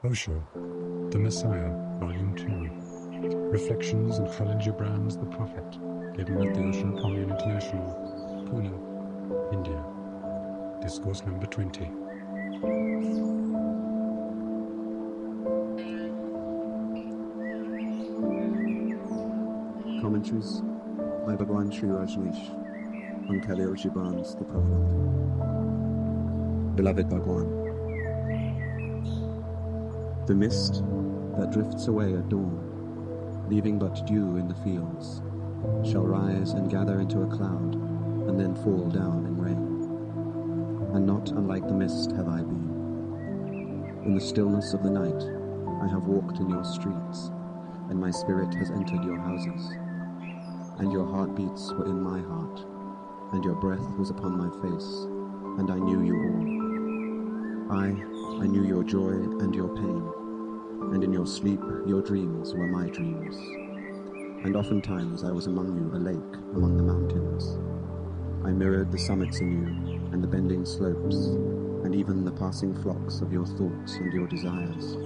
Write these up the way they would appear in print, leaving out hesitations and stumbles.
Osho, The Messiah, Volume 2. Reflections on Khalil Gibran's The Prophet, given at the Ocean Commune International, Pune, India. Discourse number 20. Commentaries by Bhagwan Sri Rajneesh on Khalil Gibran's The Prophet. Beloved Bhagwan, the mist that drifts away at dawn, leaving but dew in the fields, shall rise and gather into a cloud, and then fall down in rain. And not unlike the mist have I been. In the stillness of the night I have walked in your streets, and my spirit has entered your houses. And your heartbeats were in my heart, and your breath was upon my face, and I knew you all. I knew your joy and your pain, and in your sleep your dreams were my dreams. And oftentimes I was among you, a lake among the mountains. I mirrored the summits in you, and the bending slopes, and even the passing flocks of your thoughts and your desires.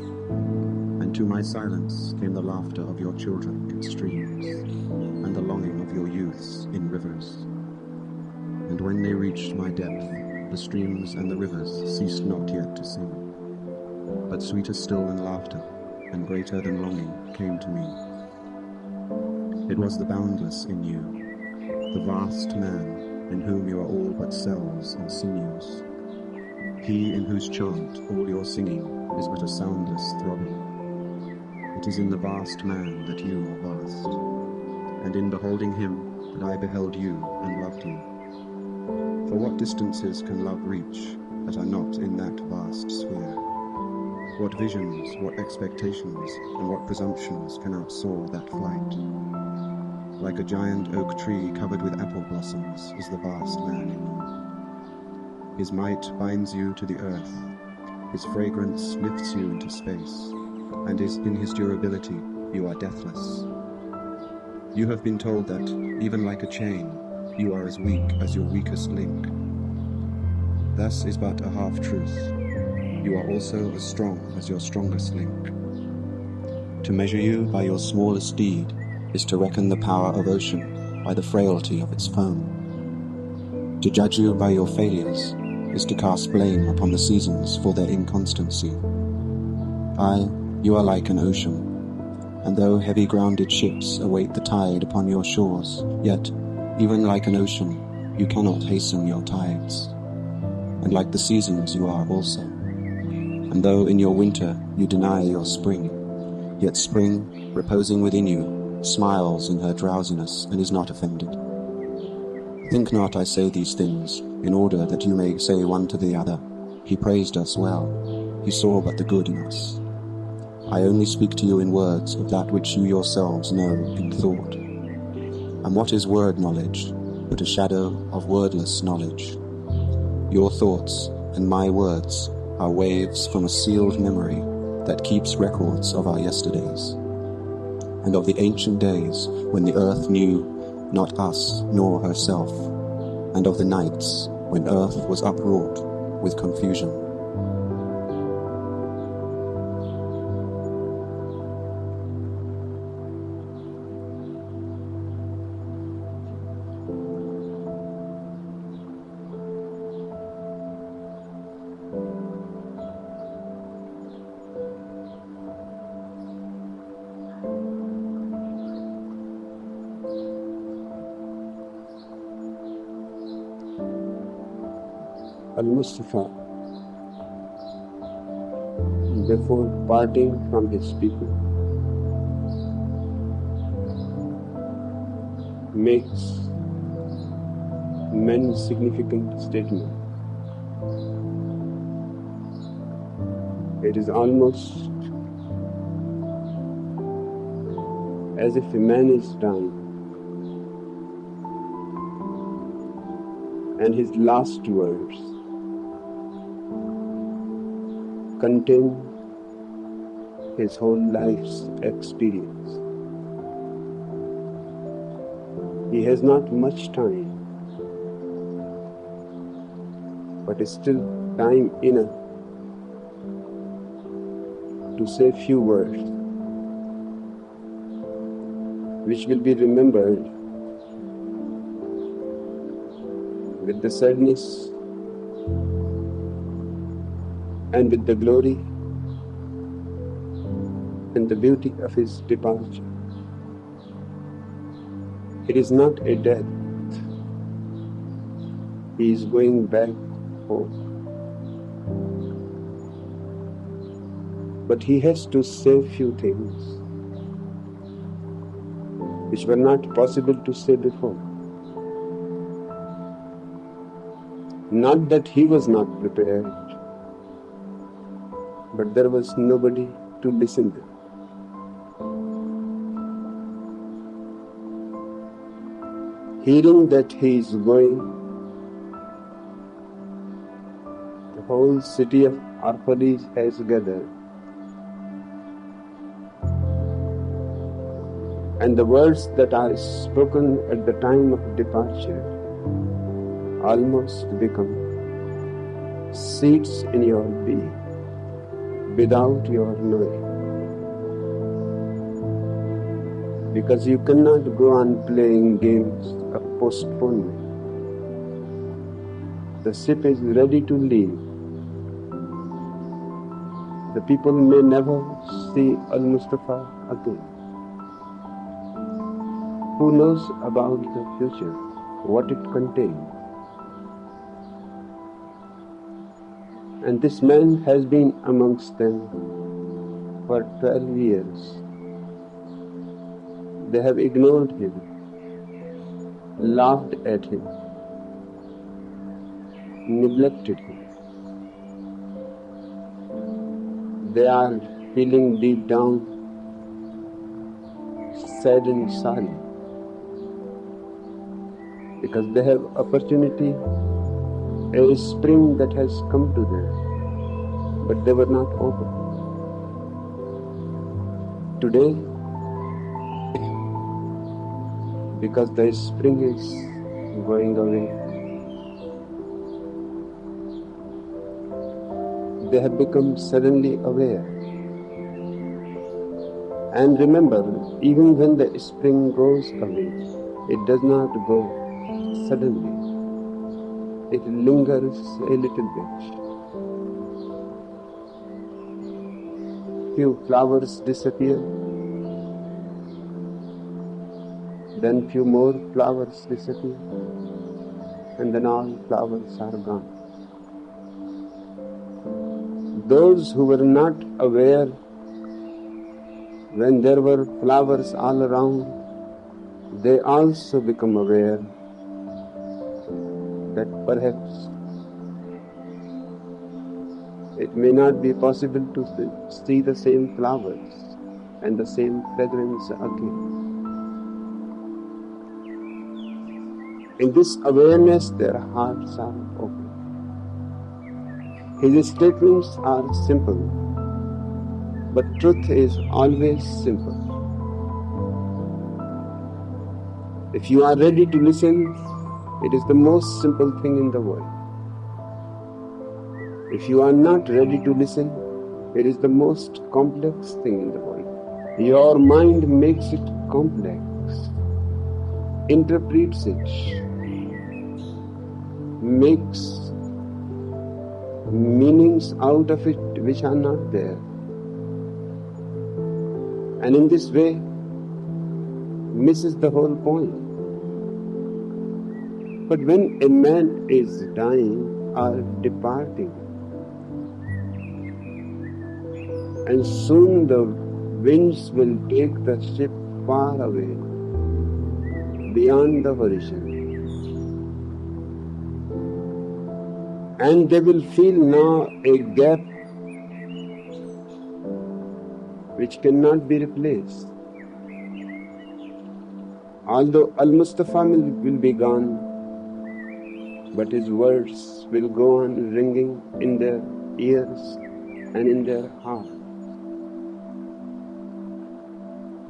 And to my silence came the laughter of your children in streams, and the longing of your youths in rivers. And when they reached my depth, the streams and the rivers ceased not yet to sing. But sweeter still than laughter, and greater than longing, came to me. It was the boundless in you, the vast man, in whom you are all but cells and sinews. He in whose chant all your singing is but a soundless throbbing. It is in the vast man that you are vast, and in beholding him that I beheld you and loved you. For what distances can love reach that are not in that vast sphere? What visions, what expectations, and what presumptions can outsoar that flight? Like a giant oak tree covered with apple blossoms is the vast man in you. His might binds you to the earth, his fragrance lifts you into space, and in his durability you are deathless. You have been told that, even like a chain, you are as weak as your weakest link. Thus is but a half-truth. You are also as strong as your strongest link. To measure you by your smallest deed is to reckon the power of ocean by the frailty of its foam. To judge you by your failures is to cast blame upon the seasons for their inconstancy. You are like an ocean, and though heavy-grounded ships await the tide upon your shores, yet, even like an ocean, you cannot hasten your tides. And like the seasons you are also. And though in your winter you deny your spring, yet spring, reposing within you, smiles in her drowsiness and is not offended. Think not I say these things in order that you may say one to the other, he praised us well, he saw but the good in us. I only speak to you in words of that which you yourselves know in thought. And what is word knowledge but a shadow of wordless knowledge? Your thoughts and my words are waves from a sealed memory that keeps records of our yesterdays, and of the ancient days when the earth knew not us nor herself, and of the nights when earth was upwrought with confusion. Al-Mustafa, before parting from his people, makes many significant statements. It is almost as if a man is dying, and his last words contain his whole life's experience. He has not much time, but still time enough to say few words which will be remembered with the sadness and with the glory and the beauty of his departure. It is not a death. He is going back home. But he has to say few things which were not possible to say before. Not that he was not prepared, but there was nobody to listen to. Hearing that he is going, the whole city of Arphalis has gathered. And the words that are spoken at the time of departure almost become seeds in your being without your knowing. Because you cannot go on playing games of postponement. The ship is ready to leave. The people may never see Al-Mustafa again. Who knows about the future, what it contains? And this man has been amongst them for 12 years. They have ignored him, laughed at him, neglected him. They are feeling deep down sad and sorry because they have opportunity, a spring that has come to them, but they were not open. Today, because the spring is going away, they have become suddenly aware. And remember, even when the spring goes away, it does not go suddenly. It lingers a little bit. Few flowers disappear, then few more flowers disappear, and then all flowers are gone. Those who were not aware when there were flowers all around, they also become aware that perhaps it may not be possible to see the same flowers and the same fragrance again. In this awareness, their hearts are open. His statements are simple, but truth is always simple. If you are ready to listen, it is the most simple thing in the world. If you are not ready to listen, it is the most complex thing in the world. Your mind makes it complex, interprets it, makes meanings out of it which are not there. And in this way, misses the whole point. But when a man is dying or departing, and soon the winds will take the ship far away, beyond the horizon, and they will feel now a gap which cannot be replaced. Although Al-Mustafa will be gone, but his words will go on ringing in their ears and in their heart.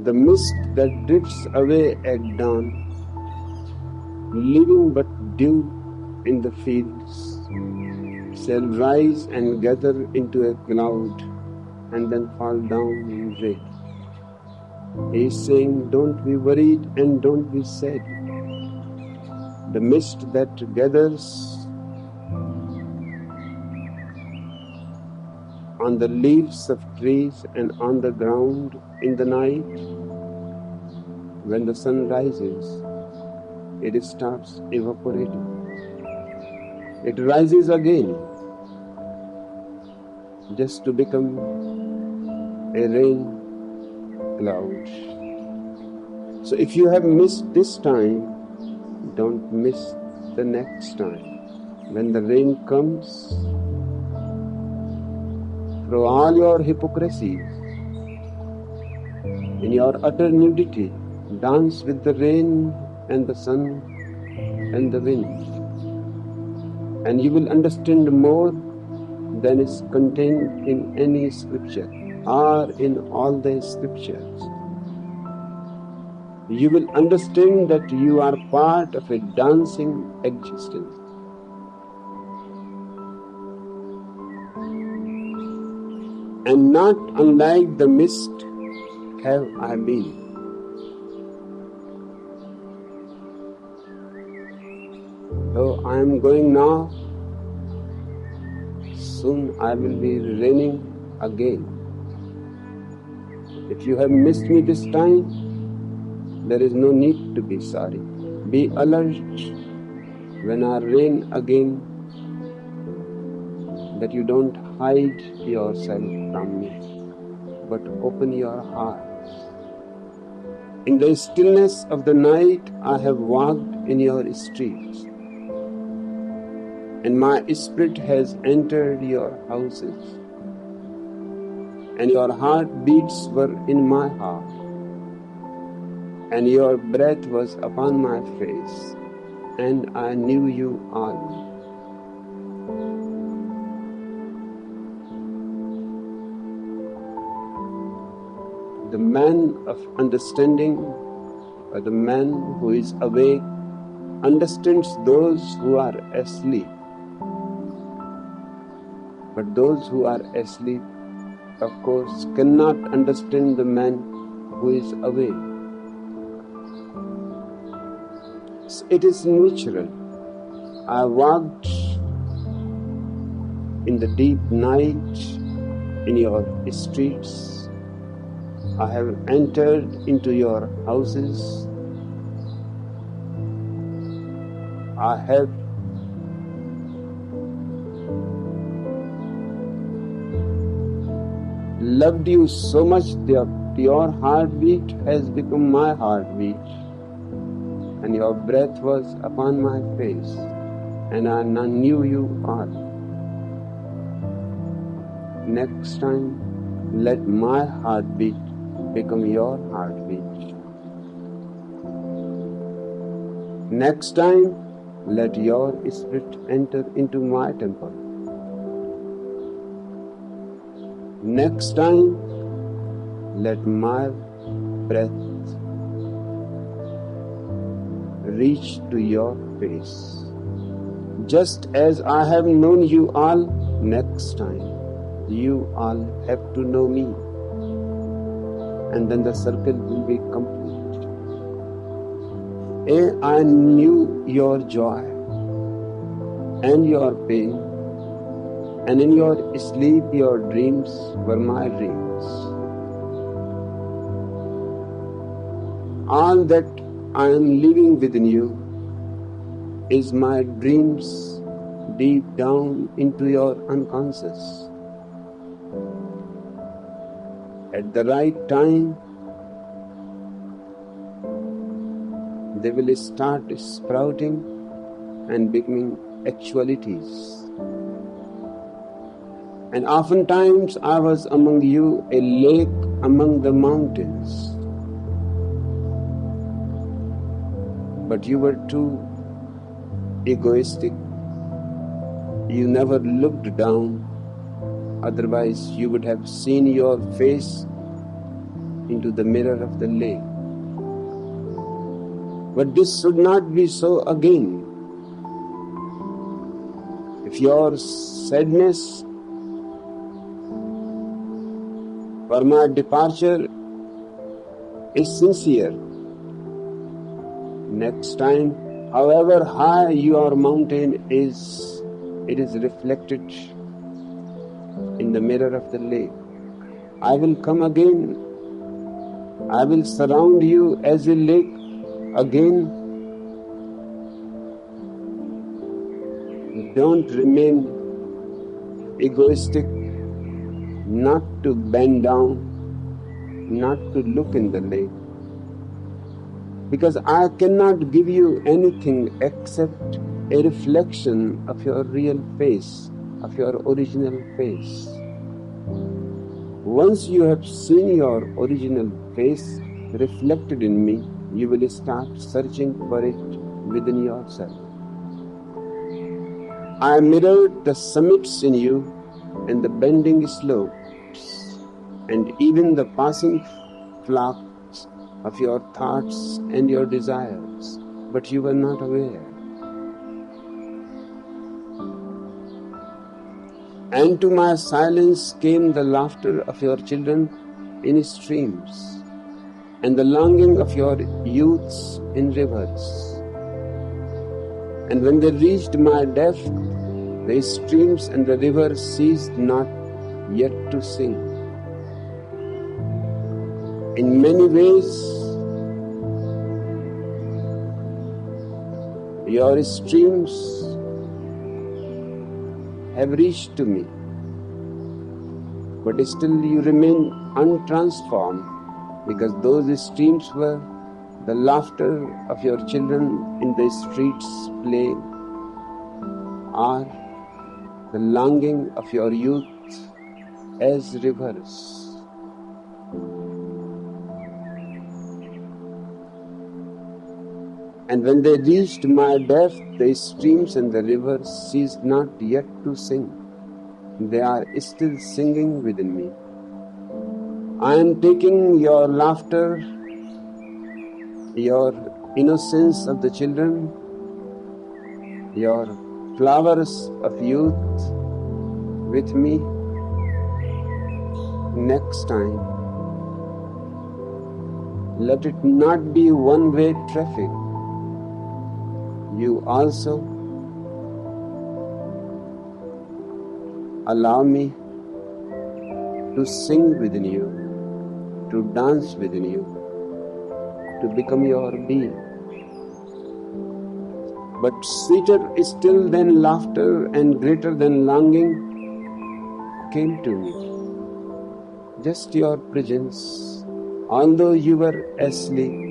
The mist that drifts away at dawn, leaving but dew in the fields, shall rise and gather into a cloud and then fall down in rain. He is saying, don't be worried and don't be sad. The mist that gathers on the leaves of trees and on the ground in the night, when the sun rises, it starts evaporating. It rises again, just to become a rain cloud. So if you have missed this time, don't miss the next time. When the rain comes, through all your hypocrisy, in your utter nudity, dance with the rain and the sun and the wind. And you will understand more than is contained in any scripture or in all the scriptures. You will understand that you are part of a dancing existence. And not unlike the mist have I been. Though I am going now, soon I will be raining again. If you have missed me this time, there is no need to be sorry. Be alert when I rain again, that you don't hide yourself from me, but open your hearts. In the stillness of the night, I have walked in your streets, and my spirit has entered your houses, and your heartbeats were in my heart, and your breath was upon my face, and I knew you all. The man of understanding, or the man who is awake, understands those who are asleep. But those who are asleep, of course, cannot understand the man who is awake. It is natural. I walked in the deep night in your streets. I have entered into your houses. I have loved you so much that your heartbeat has become my heartbeat, and your breath was upon my face, and I knew you all. Next time, let my heartbeat become your heartbeat. Next time, let your spirit enter into my temple. Next time, let my breath reach to your face. Just as I have known you all, next time, you all have to know me. And then the circle will be complete. I knew your joy and your pain, and in your sleep your dreams were my dreams. All that I am living within you is my dreams deep down into your unconscious. At the right time, they will start sprouting and becoming actualities. And oftentimes I was among you a lake among the mountains. But you were too egoistic. You never looked down. Otherwise, you would have seen your face into the mirror of the lake. But this should not be so again. If your sadness or my departure is sincere. Next time, however high your mountain is, it is reflected in the mirror of the lake. I will come again. I will surround you as a lake again. Don't remain egoistic, not to bend down, not to look in the lake. Because I cannot give you anything except a reflection of your real face, of your original face. Once you have seen your original face reflected in me, you will start searching for it within yourself. I mirrored the summits in you and the bending slopes, and even the passing flocks of your thoughts and your desires, but you were not aware. And to my silence came the laughter of your children in streams, and the longing of your youths in rivers. And when they reached my depth, the streams and the rivers ceased not yet to sing. In many ways, your streams have reached to me, but still you remain untransformed, because those streams were the laughter of your children in the streets playing, or the longing of your youth as rivers. And when they reached my depth, the streams and the rivers ceased not yet to sing. They are still singing within me. I am taking your laughter, your innocence of the children, your flowers of youth with me. Next time, let it not be one-way traffic. You also allow me to sing within you, to dance within you, to become your being. But sweeter still than laughter and greater than longing came to me. Just your presence, although you were asleep,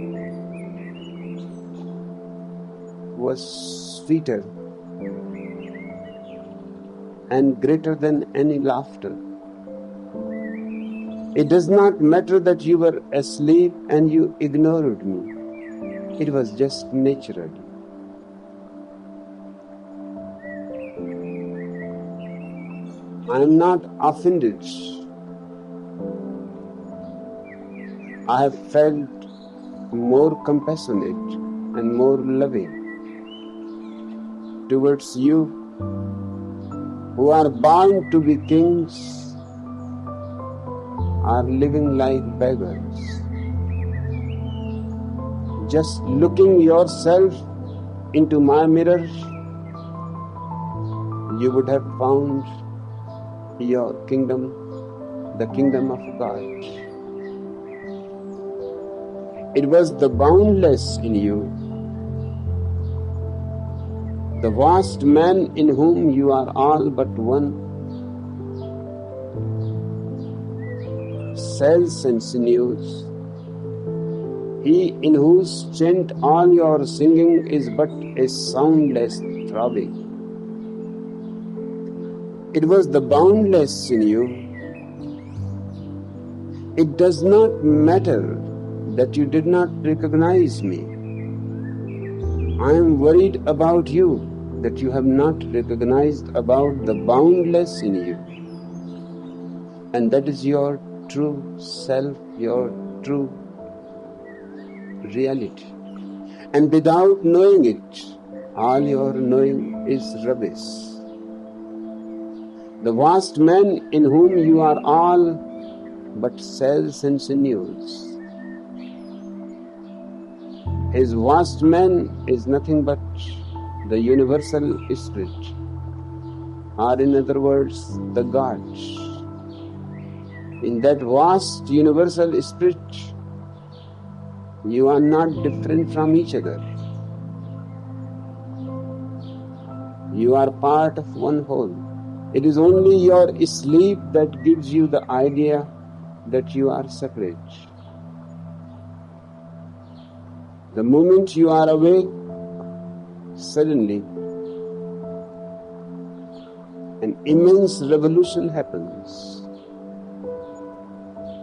was sweeter and greater than any laughter. It does not matter that you were asleep and you ignored me. It was just natural. I am not offended. I have felt more compassionate and more loving towards you, who are born to be kings, are living like beggars. Just looking yourself into my mirror, you would have found your kingdom, the kingdom of God. It was the boundless in you, the vast man in whom you are all but one, cells and sinews, he in whose chant all your singing is but a soundless throbbing. It was the boundless in you. It does not matter that you did not recognize me. I am worried about you, that you have not recognized about the boundless in you. And that is your true self, your true reality. And without knowing it, all your knowing is rubbish. The vast man in whom you are all but cells and sinews. His vast man is nothing but the universal spirit, or in other words, the God. In that vast universal spirit, you are not different from each other. You are part of one whole. It is only your sleep that gives you the idea that you are separate. The moment you are awake, suddenly an immense revolution happens.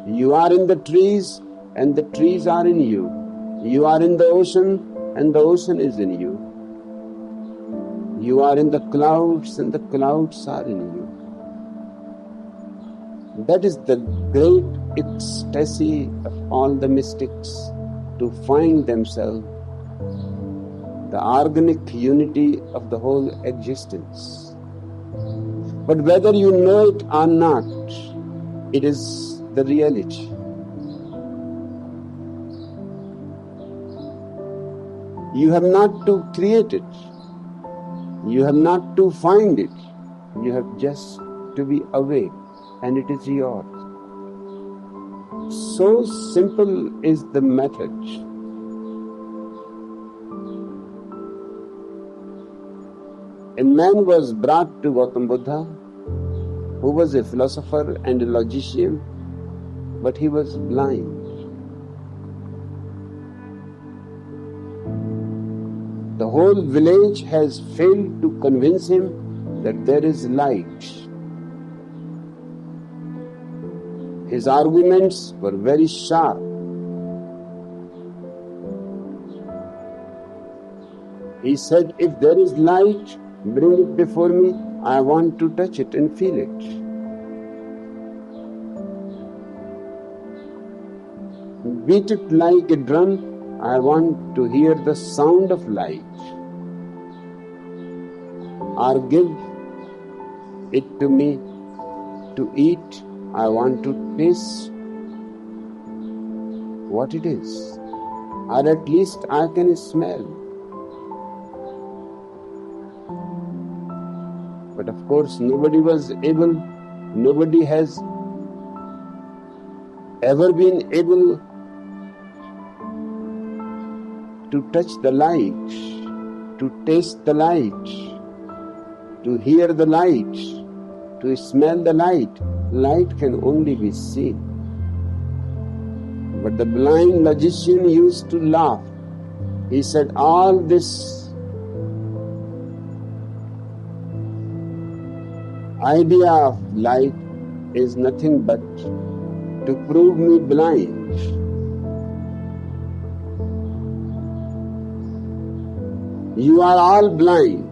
You are in the trees and the trees are in you. You are in the ocean and the ocean is in you. You are in the clouds and the clouds are in you. That is the great ecstasy of all the mystics, to find themselves the organic unity of the whole existence. But whether you know it or not, it is the reality. You have not to create it. You have not to find it. You have just to be awake, and it is yours. So simple is the method. A man was brought to Gautam Buddha who was a philosopher and a logician, but he was blind. The whole village has failed to convince him that there is light. His arguments were very sharp. He said, if there is light, bring it before me. I want to touch it and feel it. Beat it like a drum. I want to hear the sound of light. Or give it to me to eat. I want to taste what it is. Or at least I can smell. But of course nobody has ever been able to touch the light, to taste the light, to hear the light, to smell the light. Light can only be seen. But the blind logician used to laugh. He said, all this idea of light is nothing but to prove me blind. You are all blind,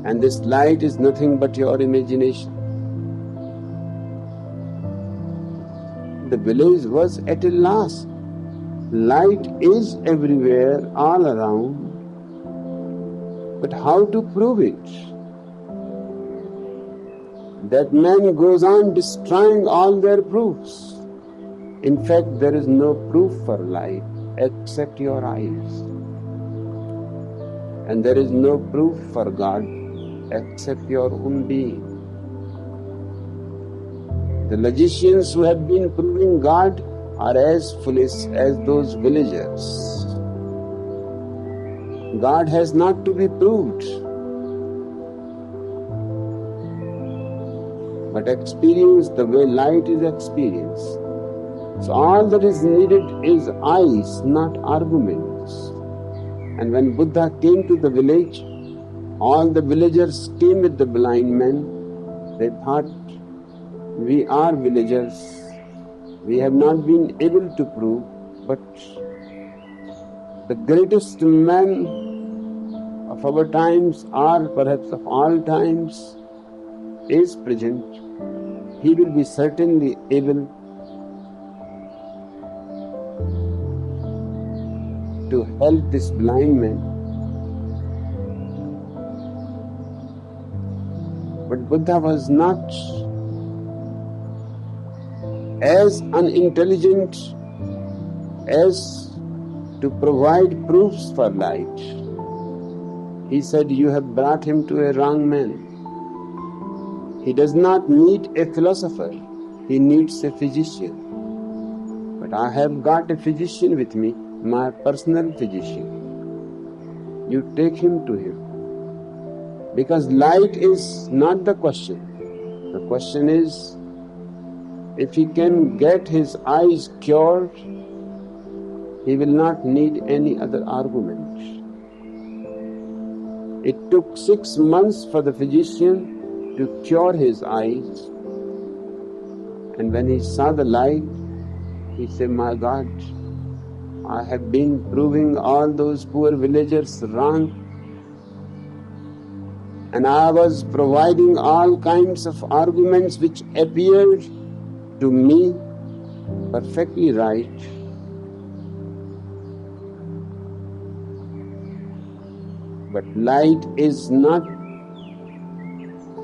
and this light is nothing but your imagination. The village was at a loss. Light is everywhere, all around, but how to prove it? That man goes on destroying all their proofs. In fact, there is no proof for light except your eyes. And there is no proof for God except your own being. The logicians who have been proving God are as foolish as those villagers. God has not to be proved, but experienced the way light is experienced. So all that is needed is eyes, not arguments. And when Buddha came to the village, all the villagers came with the blind men. They thought, we are villagers. We have not been able to prove, but the greatest man of our times, or perhaps of all times, is present. He will be certainly able to help this blind man. But Buddha was not as unintelligent as to provide proofs for light. He said, you have brought him to a wrong man. He does not need a philosopher, he needs a physician. But I have got a physician with me, my personal physician. You take him to him. Because light is not the question. The question is, if he can get his eyes cured, he will not need any other argument. It took 6 months for the physician to cure his eyes. And when he saw the light, he said, my God, I have been proving all those poor villagers wrong. And I was providing all kinds of arguments which appeared to me perfectly right. But light is not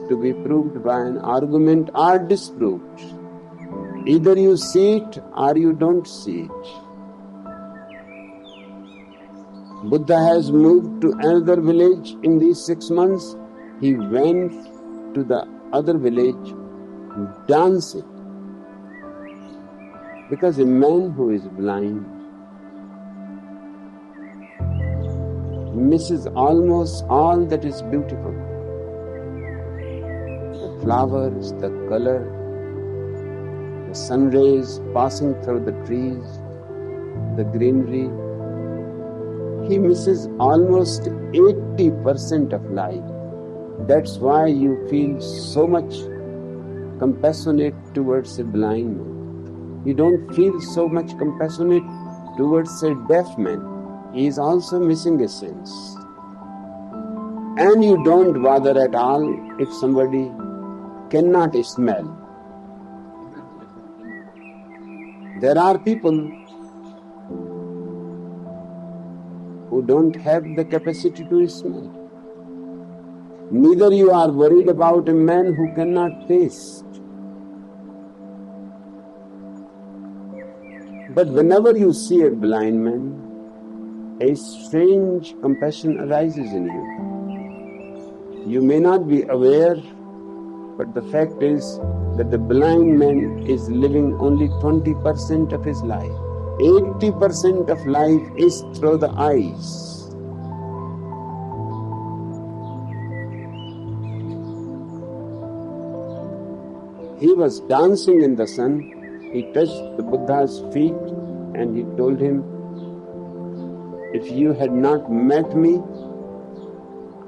to be proved by an argument or disproved. Either you see it or you don't see it. Buddha has moved to another village in these 6 months. He went to the other village dancing. Because a man who is blind misses almost all that is beautiful. The flowers, the color, the sun rays passing through the trees, the greenery. He misses almost 80% of life. That's why you feel so much compassionate towards a blind man. You don't feel so much compassionate towards a deaf man. He is also missing a sense. And you don't bother at all if somebody cannot smell. There are people who don't have the capacity to smell. Neither you are worried about a man who cannot taste. But whenever you see a blind man, a strange compassion arises in you. You may not be aware, but the fact is that the blind man is living only 20% of his life. 80% of life is through the eyes. He was dancing in the sun. He touched the Buddha's feet and he told him, if you had not met me,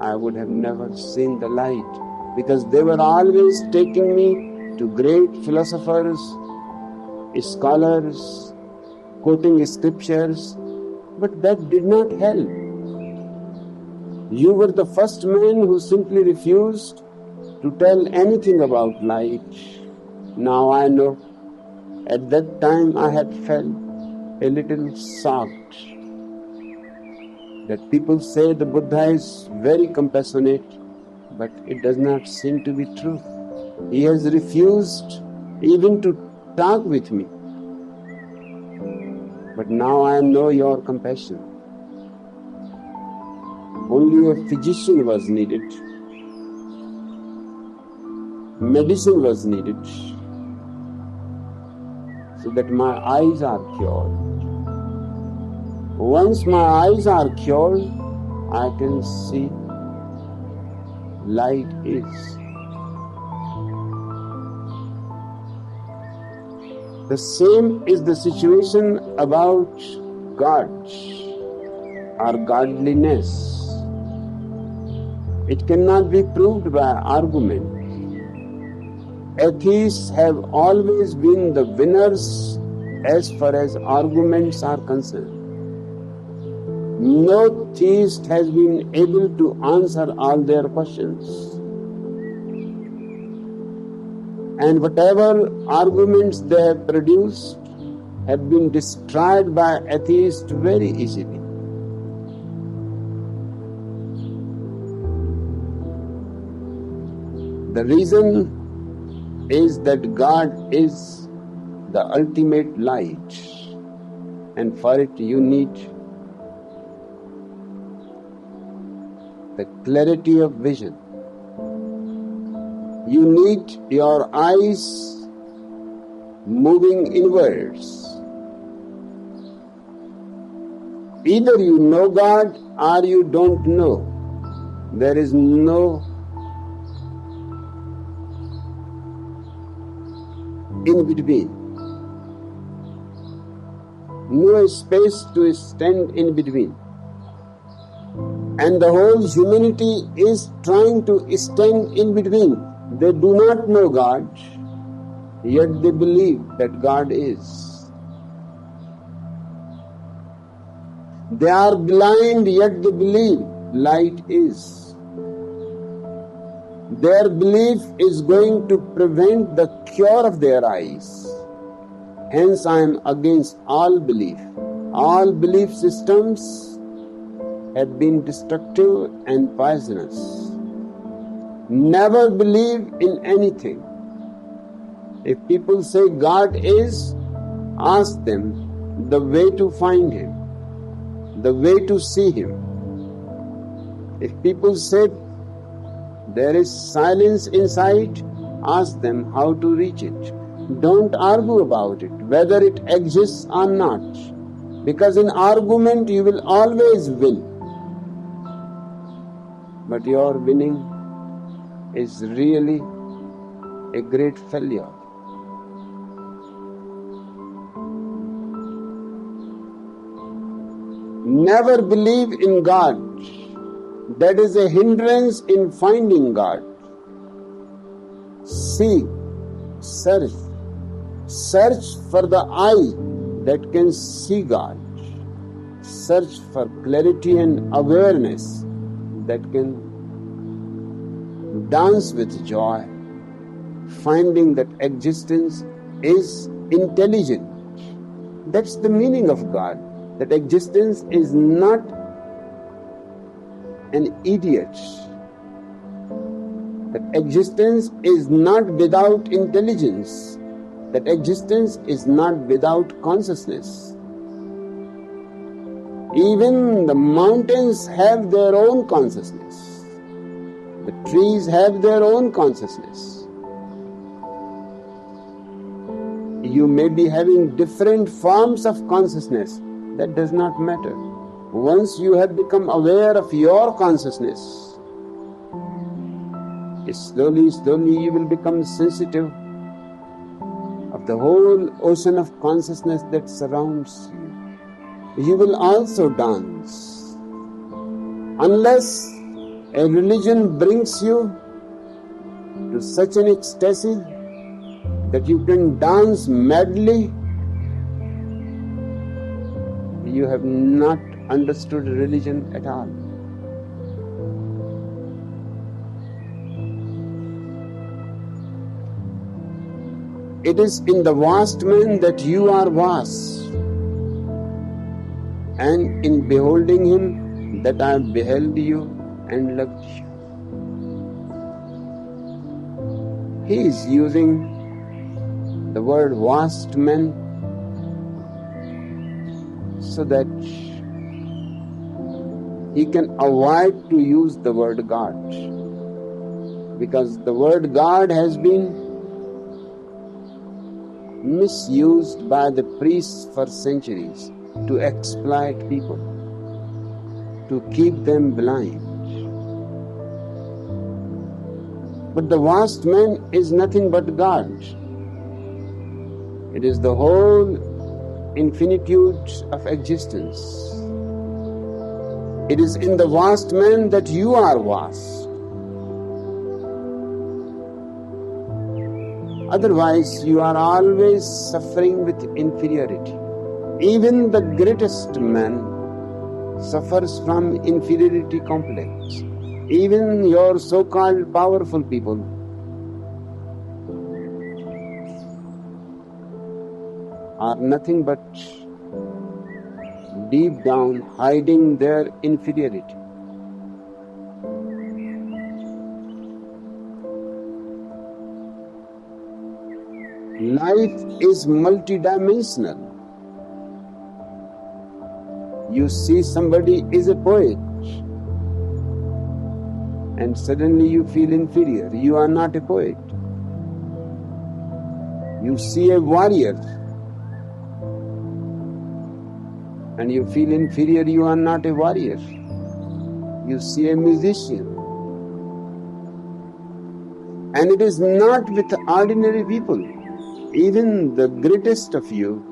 I would have never seen the light. Because they were always taking me to great philosophers, scholars, quoting scriptures, but that did not help. You were the first man who simply refused to tell anything about light. Now I know. At that time I had felt a little shocked that people say the Buddha is very compassionate, but it does not seem to be true. He has refused even to talk with me. But now I know your compassion. Only a physician was needed. Medicine was needed, so that my eyes are cured. Once my eyes are cured, I can see light is. The same is the situation about God or godliness. It cannot be proved by argument. Atheists have always been the winners as far as arguments are concerned. No theist has been able to answer all their questions. And whatever arguments they have produced have been destroyed by atheists very easily. The reason is that God is the ultimate light, and for it you need the clarity of vision. You need your eyes moving inwards. Either you know God or you don't know. There is no in between. No space to stand in between. And the whole humanity is trying to stand in between. They do not know God, yet they believe that God is. They are blind, yet they believe light is. Their belief is going to prevent the cure of their eyes. Hence, I am against all belief. All belief systems have been destructive and poisonous. Never believe in anything. If people say God is, ask them the way to find Him, the way to see Him. If people say there is silence inside, ask them how to reach it. Don't argue about it, whether it exists or not, because in argument you will always win. But your winning is really a great failure. Never believe in God. That is a hindrance in finding God. Seek, search. Search for the eye that can see God. Search for clarity and awareness that can dance with joy, finding that existence is intelligent. That's the meaning of God, that existence is not an idiot, that existence is not without intelligence, that existence is not without consciousness. Even the mountains have their own consciousness. The trees have their own consciousness. You may be having different forms of consciousness. That does not matter. Once you have become aware of your consciousness, slowly you will become sensitive of the whole ocean of consciousness that surrounds you. You will also dance. Unless a religion brings you to such an ecstasy that you can dance madly, you have not understood religion at all. It is in the vast man that you are vast, and in beholding Him that I beheld you and loved you. He is using the word vast man so that he can avoid to use the word God, because the word God has been misused by the priests for centuries to exploit people, to keep them blind. But the vast man is nothing but God. It is the whole infinitude of existence. It is in the vast man that you are vast. Otherwise, you are always suffering with inferiority. Even the greatest man suffers from inferiority complex. Even your so-called powerful people are nothing but deep down hiding their inferiority. Life is multidimensional. You see somebody is a poet and suddenly you feel inferior. You are not a poet. You see a warrior and you feel inferior. You are not a warrior. You see a musician. And it is not with ordinary people. Even the greatest of you,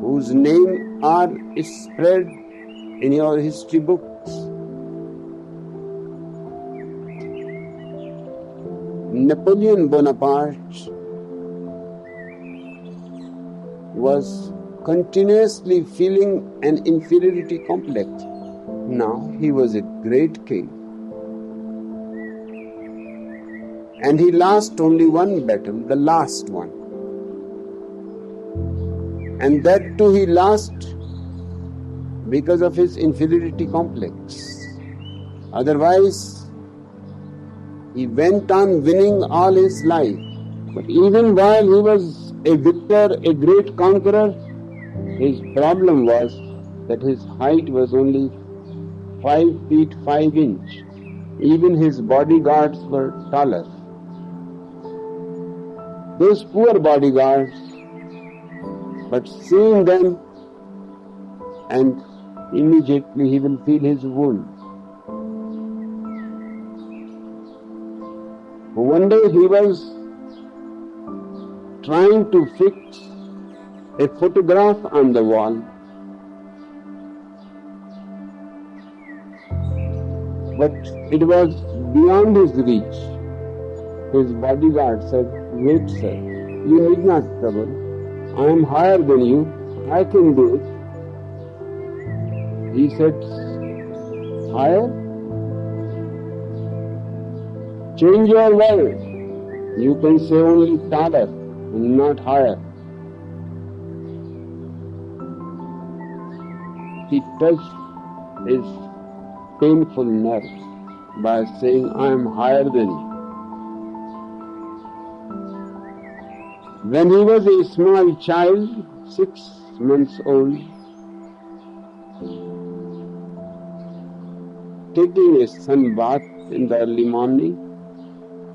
whose name are spread in your history books. Napoleon Bonaparte was continuously feeling an inferiority complex. Now he was a great king. And he lost only one battle, the last one. And that too he lost because of his inferiority complex. Otherwise, he went on winning all his life. But even while he was a victor, a great conqueror, his problem was that his height was only 5 feet 5 inches. Even his bodyguards were taller. Those poor bodyguards, but seeing them, and immediately he will feel his wound. One day he was trying to fix a photograph on the wall, but it was beyond his reach. His bodyguard said, "Wait, sir, you need not trouble. I am higher than you. I can do it." He said, "Higher? Change your word. You can say only taller and not higher." He touched his painful nerves by saying, "I am higher than you." When he was a small child, 6 months old, taking a sun bath in the early morning,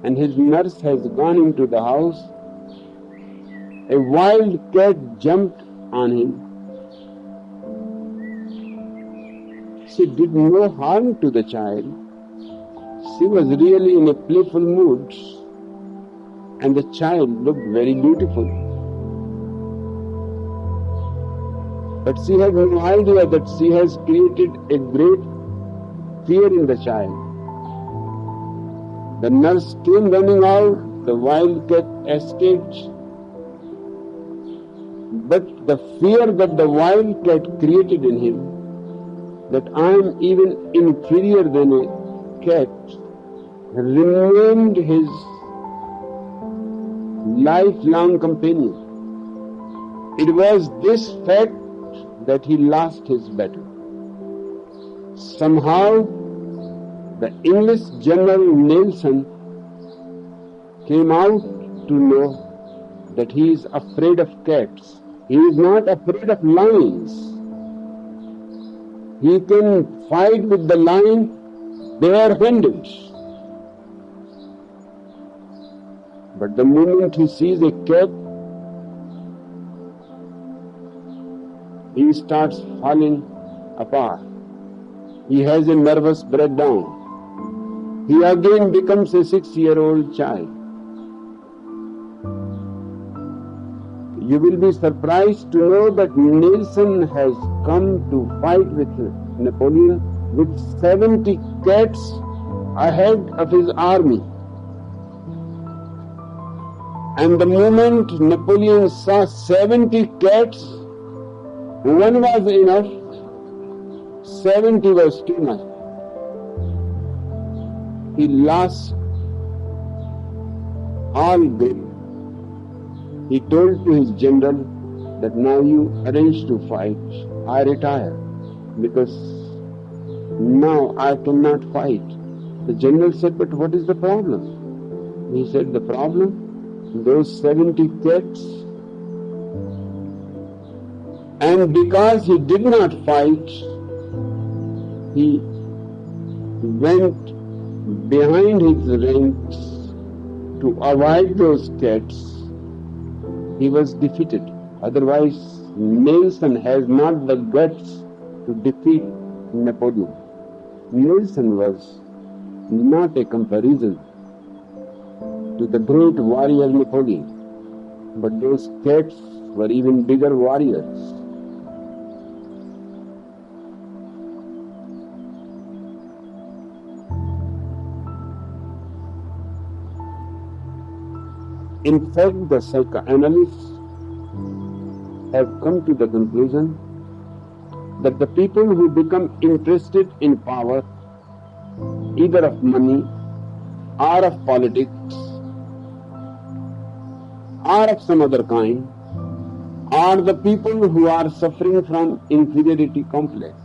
and his nurse has gone into the house, a wild cat jumped on him. She did no harm to the child. She was really in a playful mood, and the child looked very beautiful. But she had no idea that she has created a great fear in the child. The nurse came running out, the wild cat escaped. But the fear that the wild cat created in him, that I am even inferior than a cat, remained his lifelong companion. It was this fact that he lost his battle. Somehow, the English General Nelson came out to know that he is afraid of cats. He is not afraid of lions. He can fight with the lion barehanded. But the moment he sees a cat, he starts falling apart. He has a nervous breakdown. He again becomes a 6-year-old child. You will be surprised to know that Nelson has come to fight with Napoleon with 70 cats ahead of his army. And the moment Napoleon saw 70 cats, one was enough, 70 was too much. He lost all grip. He told to his general that now you arrange to fight, I retire, because now I cannot fight. The general said, but what is the problem? He said, the problem? those 70 cats, and because he did not fight, he went behind his ranks to avoid those cats. He was defeated. Otherwise, Nelson has not the guts to defeat Napoleon. Nelson was not a comparison to the great warrior Napoleon, but those cats were even bigger warriors. In fact, the psychoanalysts have come to the conclusion that the people who become interested in power, either of money or of politics or of some other kind, are the people who are suffering from inferiority complex.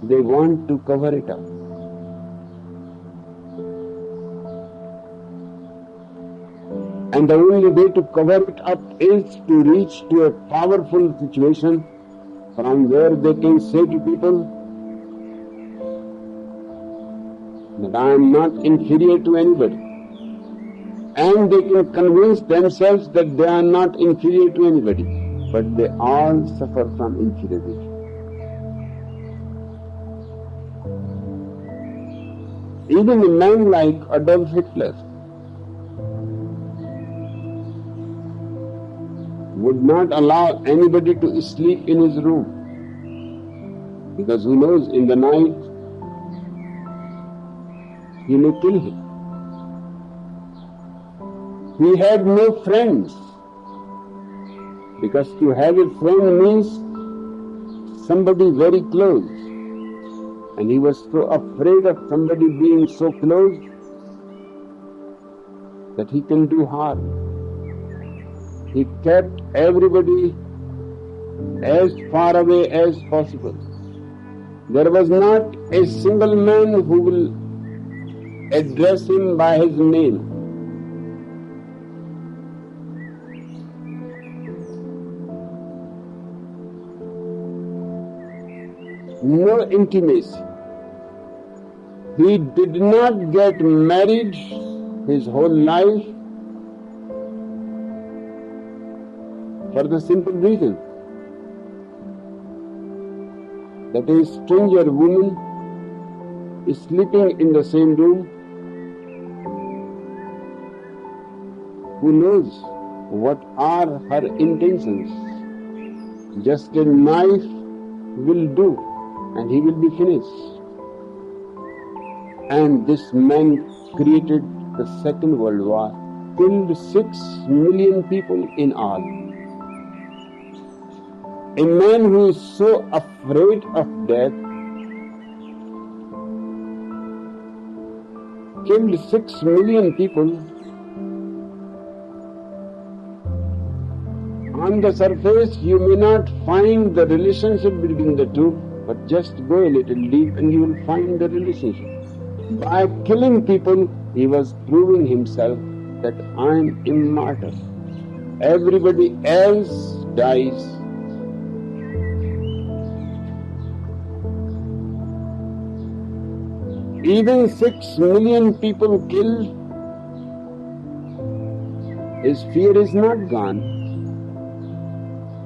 They want to cover it up. And the only way to cover it up is to reach to a powerful situation from where they can say to people that I am not inferior to anybody. And they can convince themselves that they are not inferior to anybody, but they all suffer from inferiority. Even a man like Adolf Hitler would not allow anybody to sleep in his room, because who knows, in the night he may kill him. He had no friends, because to have a friend means somebody very close, and he was so afraid of somebody being so close that he can do harm. He kept everybody as far away as possible. There was not a single man who will address him by his name. No intimacy. He did not get married his whole life for the simple reason that a stranger woman is sleeping in the same room. Who knows what are her intentions? Just a knife will do, and he will be finished. And this man created the Second World War, killed 6 million people in all. A man who is so afraid of death killed 6 million people. On the surface, you may not find the relationship between the two, but just go a little deep and you will find the relationship. By killing people, he was proving himself that I am immortal. Everybody else dies. Even 6 million people killed, his fear is not gone.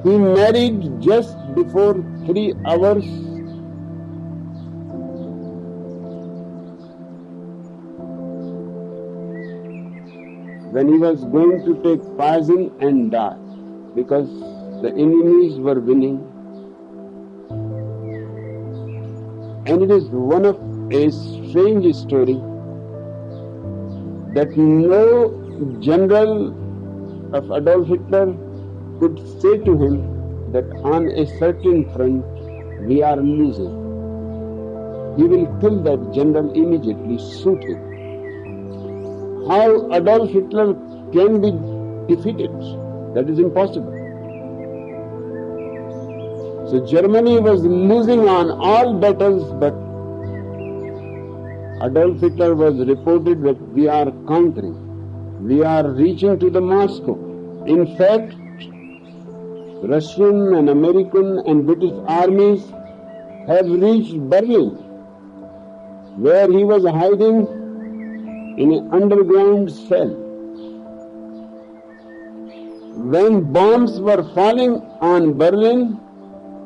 He married just before 3 hours. When he was going to take poison and die, because the enemies were winning. And it is one of a strange story that no general of Adolf Hitler could say to him that on a certain front we are losing. He will kill that general immediately, shoot him. How Adolf Hitler can be defeated? That is impossible. So Germany was losing on all battles, but Adolf Hitler was reported that we are conquering. We are reaching to the Moscow. In fact, Russian and American and British armies have reached Berlin, where he was hiding in an underground cell. When bombs were falling on Berlin,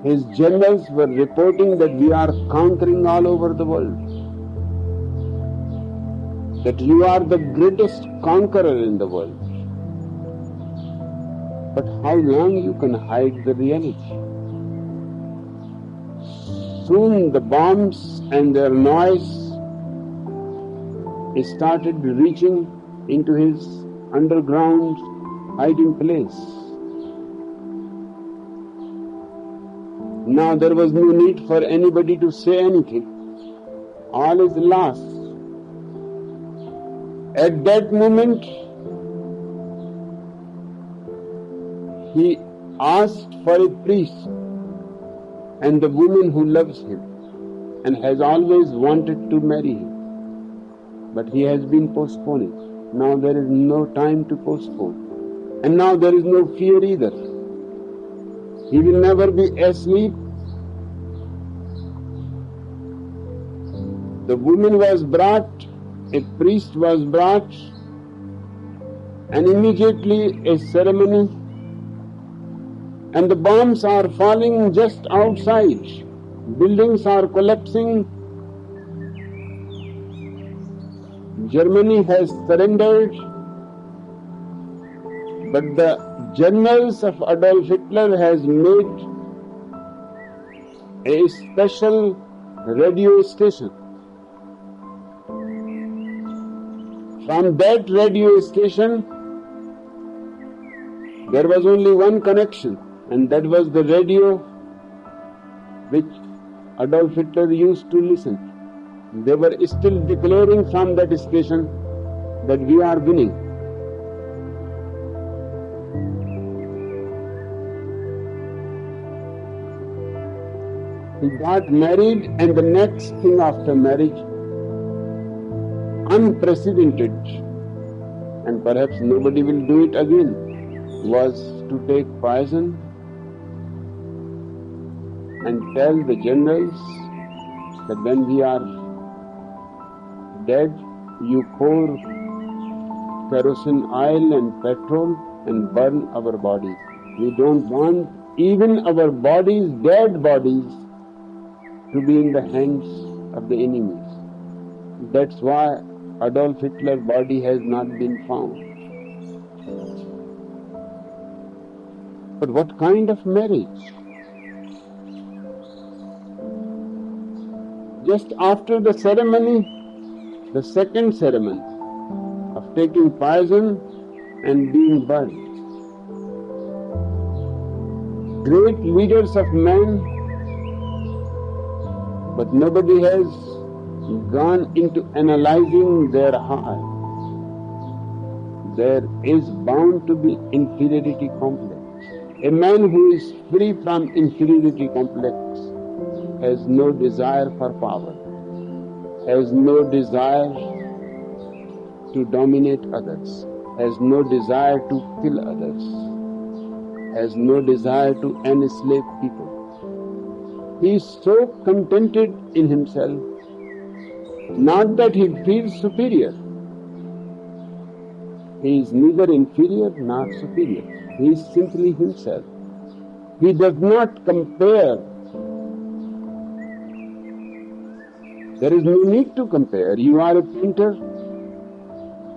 his generals were reporting that we are conquering all over the world, that you are the greatest conqueror in the world. But how long you can hide the reality? Soon the bombs and their noise started reaching into his underground hiding place. Now there was no need for anybody to say anything. All is lost. At that moment, he asked for a priest and the woman who loves him and has always wanted to marry him. But he has been postponing. Now there is no time to postpone. And now there is no fear either. He will never be asleep. The woman was brought, a priest was brought, and immediately a ceremony, and the bombs are falling just outside. Buildings are collapsing. Germany has surrendered, but the generals of Adolf Hitler has made a special radio station. From that radio station, there was only one connection, and that was the radio which Adolf Hitler used to listen. They were still declaring from that station that we are winning. He got married, and the next thing after marriage, unprecedented, and perhaps nobody will do it again, was to take poison and tell the generals that when we are dead, you pour kerosene oil and petrol and burn our bodies. We don't want even our bodies, dead bodies, to be in the hands of the enemies. That's why Adolf Hitler's body has not been found. But what kind of marriage? Just after the ceremony, the second ceremony of taking poison and being burned, great leaders of men, but nobody has gone into analyzing their heart. There is bound to be inferiority complex. A man who is free from inferiority complex has no desire for power, has no desire to dominate others, has no desire to kill others, has no desire to enslave people. He is so contented in himself, not that he feels superior. He is neither inferior nor superior. He is simply himself. He does not compare. There is no need to compare. You are a painter,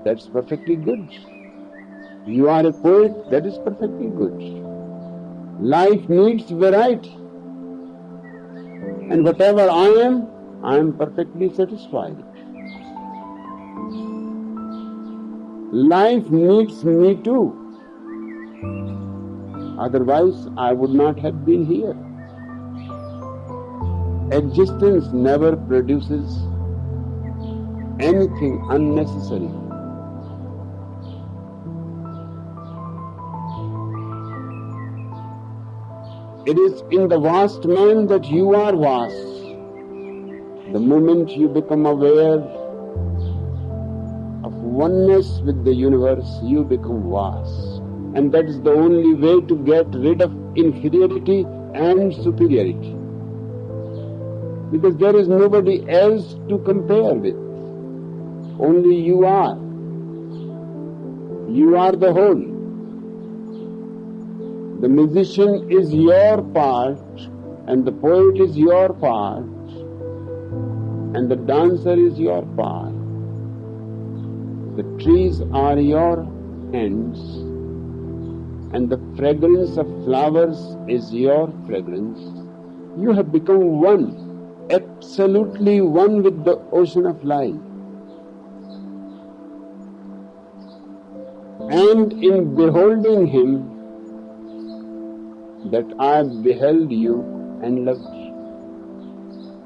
that's perfectly good. You are a poet, that is perfectly good. Life needs variety. And whatever I am perfectly satisfied. Life needs me too. Otherwise, I would not have been here. Existence never produces anything unnecessary. It is in the vast man that you are vast. The moment you become aware of oneness with the universe, you become vast. And that is the only way to get rid of inferiority and superiority. Because there is nobody else to compare with. Only you are. You are the whole. The musician is your part, and the poet is your part, and the dancer is your part. The trees are your hands, and the fragrance of flowers is your fragrance. You have become one, absolutely one with the ocean of life. And in beholding him, that I beheld you and loved you.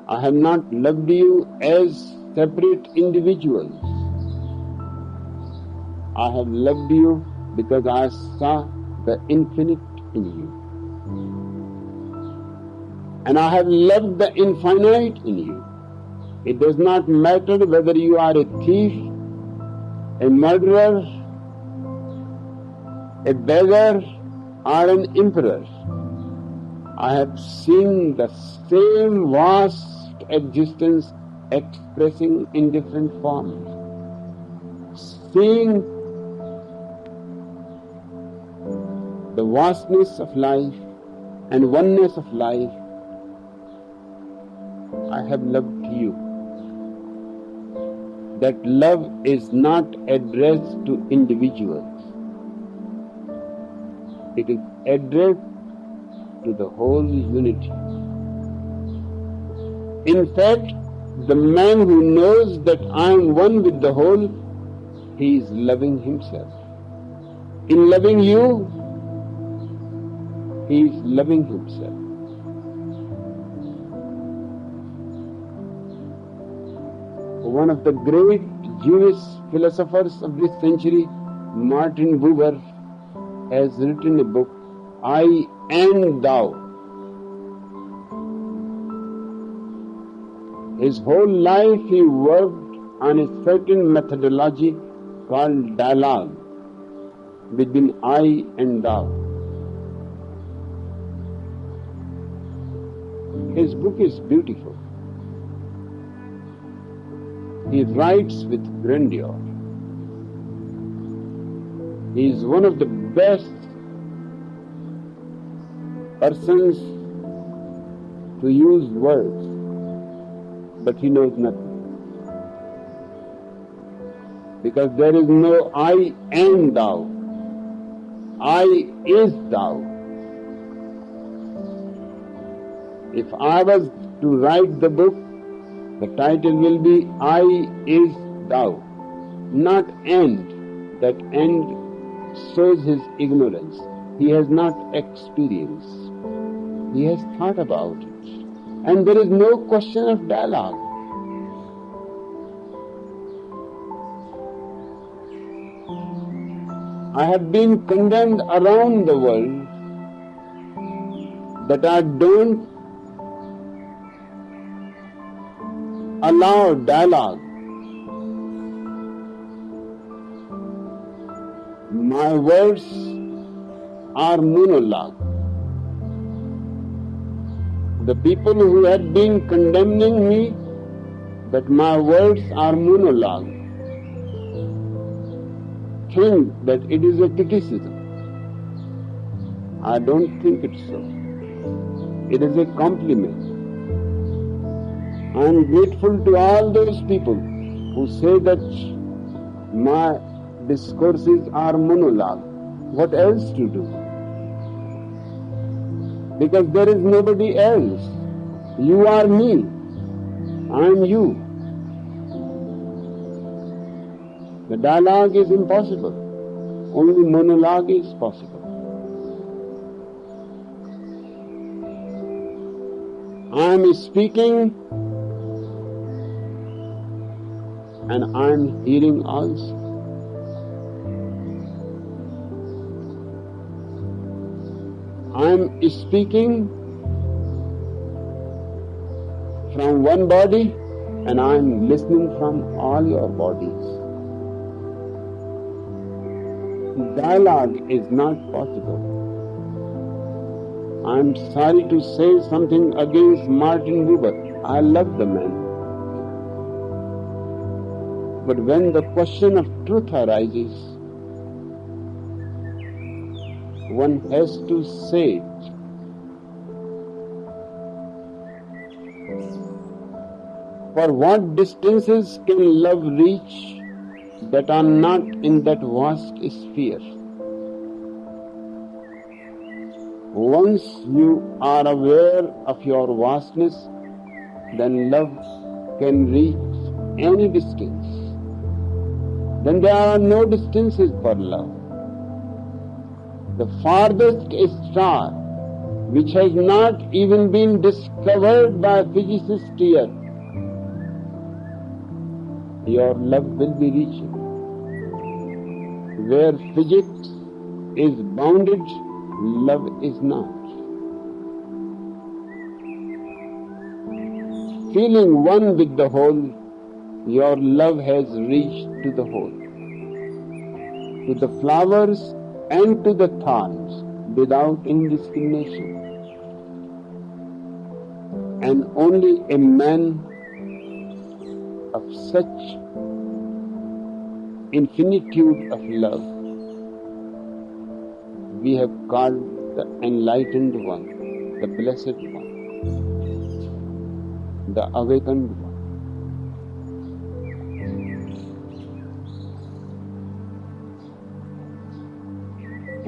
I have not loved you as separate individuals. I have loved you because I saw the infinite in you. And I have loved the infinite in you. It does not matter whether you are a thief, a murderer, a beggar, or an emperor. I have seen the same vast existence expressing in different forms. Seeing the vastness of life and oneness of life, I have loved you. That love is not addressed to individuals. It is addressed to the whole unity. In fact, the man who knows that I am one with the whole, he is loving himself. In loving you, he is loving himself. One of the great Jewish philosophers of this century, Martin Buber, has written a book, I and Thou. His whole life he worked on a certain methodology called dialogue between I and Thou. His book is beautiful. He writes with grandeur. He is one of the best persons to use words, but he knows nothing. Because there is no I and Thou. I is Thou. If I was to write the book, the title will be I is Thou, not and. That and shows his ignorance. He has not experienced. He has thought about it. And there is no question of dialogue. I have been condemned around the world that I don't allow dialogue. My words are monologue. The people who had been condemning me that my words are monologue think that it is a criticism. I don't think it's so. It is a compliment. I am grateful to all those people who say that my discourses are monologue. What else to do? Because there is nobody else. You are me. I am you. The dialogue is impossible. Only monologue is possible. I am speaking and I am hearing also. I am speaking from one body and I am listening from all your bodies. dialogue is not possible. I'm sorry to say something against Martin Buber. I love the man. But when the question of truth arises, one has to say it. For what distances can love reach that are not in that vast sphere? Once you are aware of your vastness, then love can reach any distance. Then there are no distances for love. The farthest star, which has not even been discovered by physicists yet, your love will be reaching. Where physics is bounded, love is not. Feeling one with the whole, your love has reached to the whole, to the flowers and to the thorns, without indiscrimination. And only a man of such infinitude of love we have called the Enlightened One, the Blessed One, the Awakened One.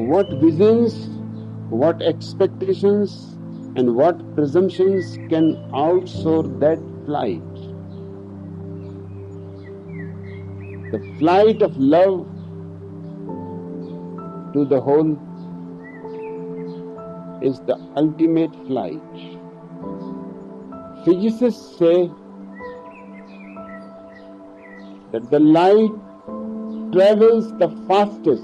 What visions, what expectations, and what presumptions can outsoar that flight? The flight of love to the whole is the ultimate flight. Physicists say that the light travels the fastest.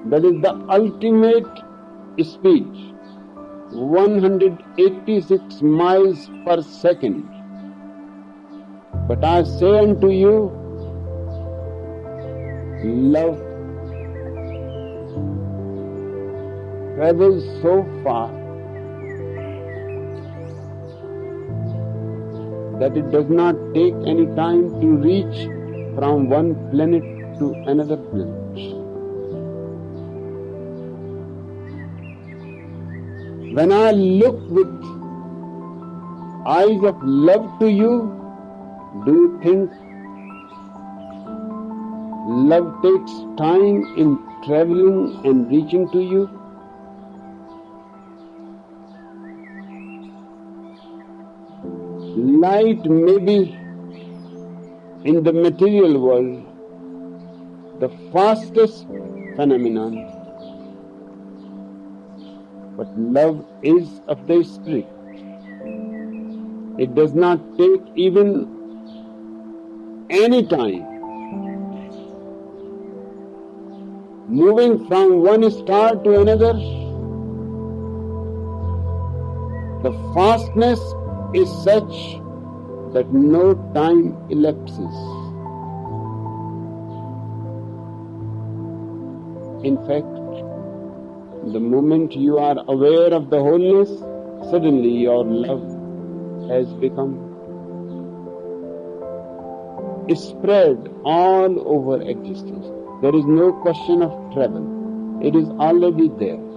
That is the ultimate speed, 186 miles per second. But I say unto you, love travels so far that it does not take any time to reach from one planet to another planet. When I look with eyes of love to you, do you think love takes time in traveling and reaching to you? Light may be in the material world the fastest phenomenon, but love is of the spirit. It does not take even any time. Moving from one star to another, the fastness is such that no time elapses. In fact, the moment you are aware of the wholeness, suddenly your love has become spread all over existence. There is no question of travel. It is already there.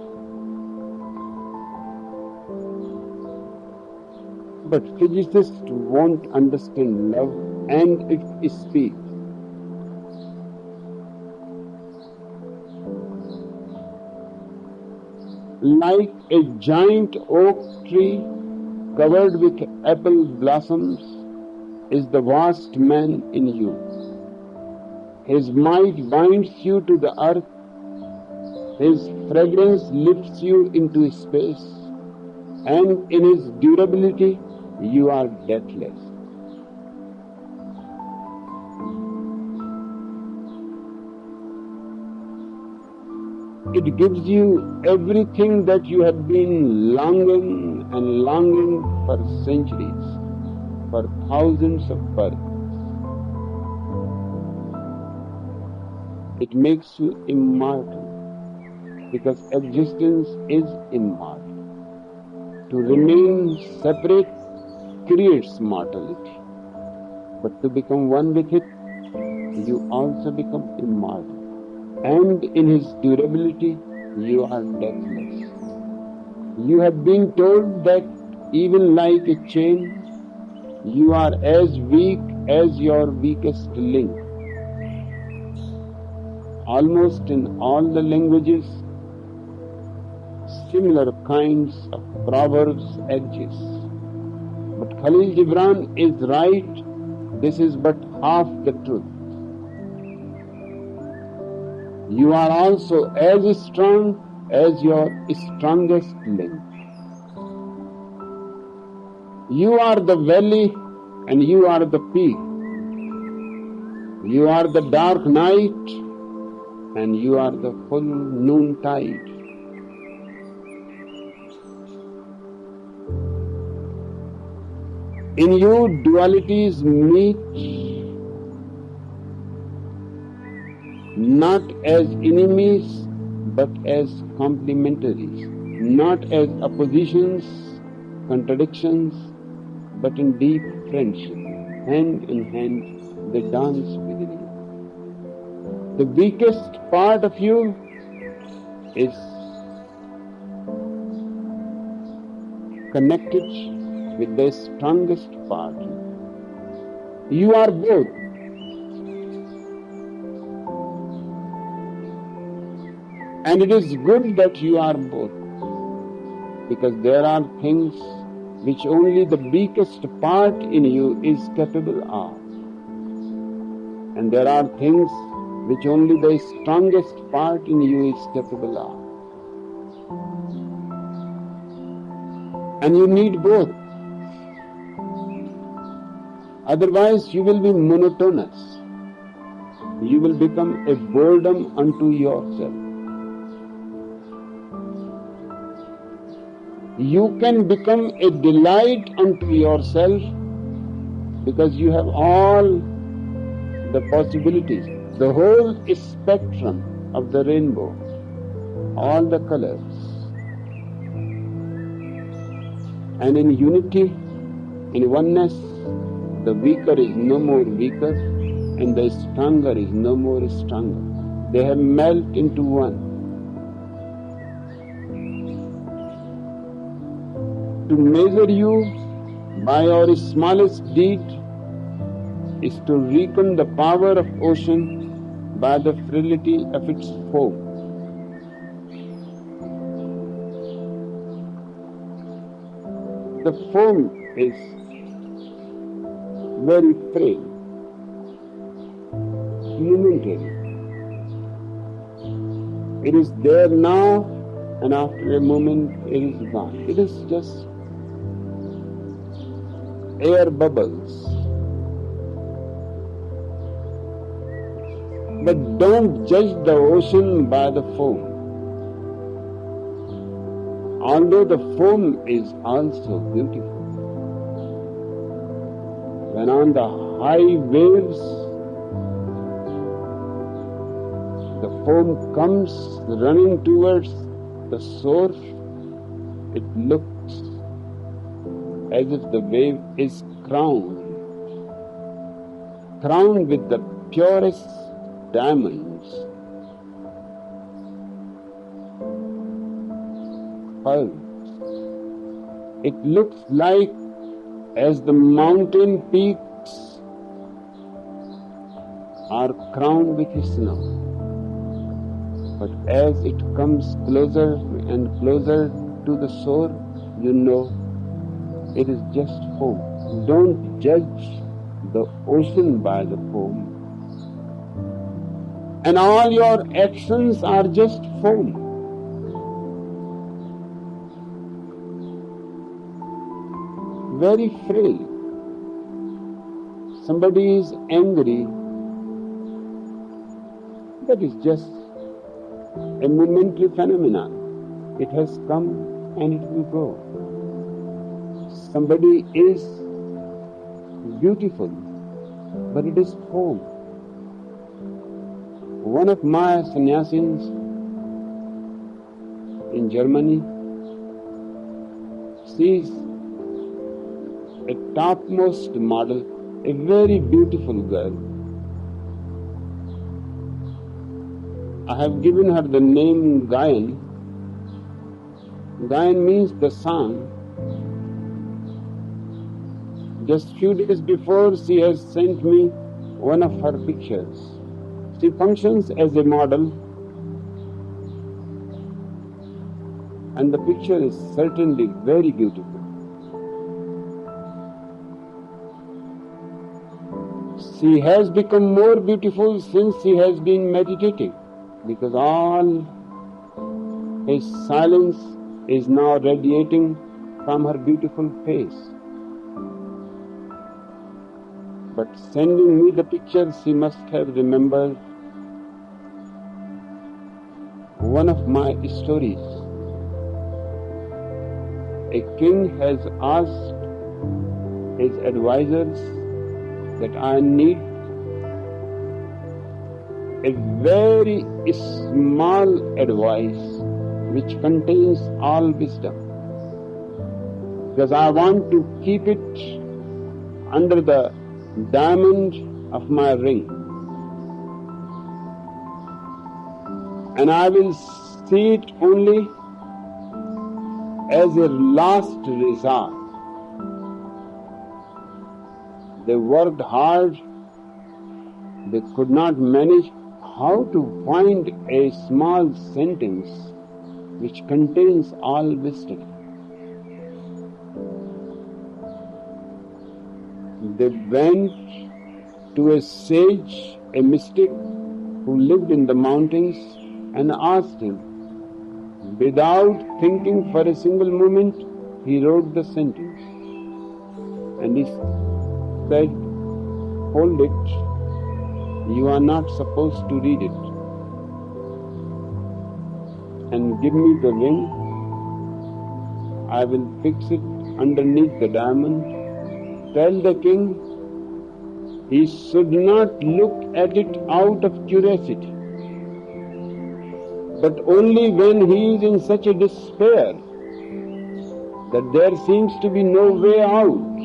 But physicists won't understand love and its speed. Like a giant oak tree covered with apple blossoms is the vast man in you. His might binds you to the earth. His fragrance lifts you into space. And in his durability, you are deathless. It gives you everything that you have been longing and longing for centuries, for thousands of births. It makes you immortal, because existence is immortal. To remain separate creates mortality, but to become one with it, you also become immortal. And in his durability, you are deathless. You have been told that even like a chain, you are as weak as your weakest link. Almost in all the languages, similar kinds of proverbs exist. But Khalil Gibran is right, this is but half the truth. You are also as strong as your strongest link. You are the valley and you are the peak. You are the dark night and you are the full noontide. In you, dualities meet not as enemies but as complementaries, not as oppositions, contradictions, but in deep friendship. Hand in hand, they dance within you. The weakest part of you is connected with the strongest part. You are both. And it is good that you are both, because there are things which only the weakest part in you is capable of. And there are things which only the strongest part in you is capable of. And you need both. Otherwise, you will be monotonous. You will become a boredom unto yourself. You can become a delight unto yourself because you have all the possibilities, the whole spectrum of the rainbow, all the colors. And in unity, in oneness, the weaker is no more weaker and the stronger is no more stronger. They have melted into one. To measure you by your smallest deed is to reckon the power of ocean by the frailty of its foam. The foam is very frail, momentary. It is there now, and after a moment it is gone. It is just air bubbles. But don't judge the ocean by the foam. Although the foam is also beautiful. When on the high waves, the foam comes running towards the shore, it looks as if the wave is crowned with the purest diamonds, pearls. It looks like as the mountain peaks are crowned with snow. But as it comes closer and closer to the shore, you know it is just foam. Don't judge the ocean by the foam. And all your actions are just foam. Very frail. Somebody is angry, that is just a momentary phenomenon. It has come and it will go. Somebody is beautiful, but it is foam. One of my sannyasins in Germany sees a topmost model, a very beautiful girl. I have given her the name Gayan. Gayan means the sun. Just few days before, she has sent me one of her pictures. She functions as a model, and the picture is certainly very beautiful. She has become more beautiful since she has been meditating, because all his silence is now radiating from her beautiful face. But sending me the picture, she must have remembered one of my stories. A king has asked his advisors that I need a very small advice which contains all wisdom, because I want to keep it under the diamond of my ring, and I will see it only as a last resort. They worked hard, they could not manage how to find a small sentence which contains all wisdom. They went to a sage, a mystic who lived in the mountains, and asked him. Without thinking for a single moment, he wrote the sentence. And he said, "Hold it, you are not supposed to read it. And give me the ring, I will fix it underneath the diamond. Tell the king he should not look at it out of curiosity, but only when he is in such a despair that there seems to be no way out,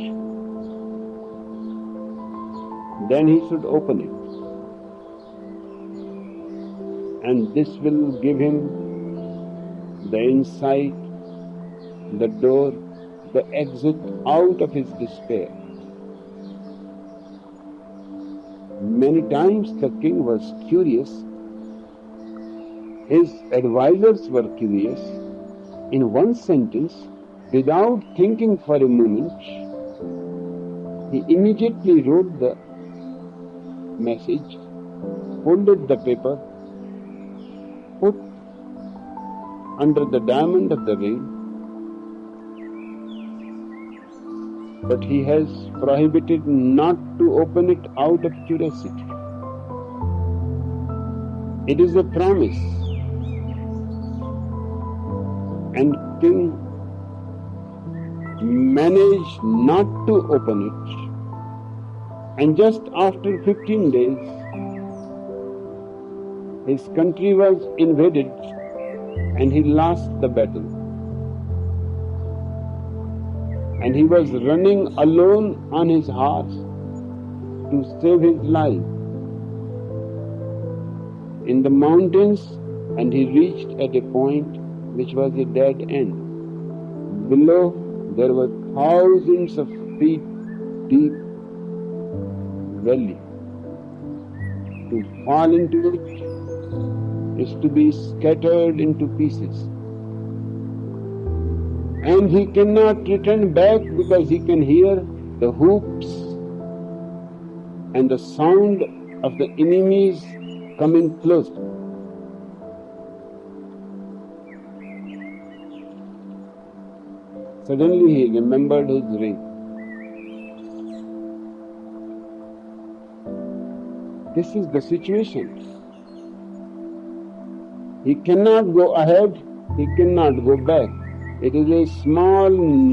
then he should open it. And this will give him the insight, the door, the exit out of his despair." Many times the king was curious, his advisors were curious. In one sentence, without thinking for a moment, he immediately wrote the message, folded the paper, put under the diamond of the ring, but he has prohibited not to open it out of curiosity. It is a promise, and king managed not to open it, and just after 15 days his country was invaded and he lost the battle. And he was running alone on his horse to save his life in the mountains, and he reached at a point which was a dead end. Below there were thousands of feet deep valley. To fall into it is to be scattered into pieces. And he cannot return back because he can hear the hoops and the sound of the enemies coming closer. Suddenly he remembered his ring. This is the situation. He cannot go ahead, he cannot go back. It is a small,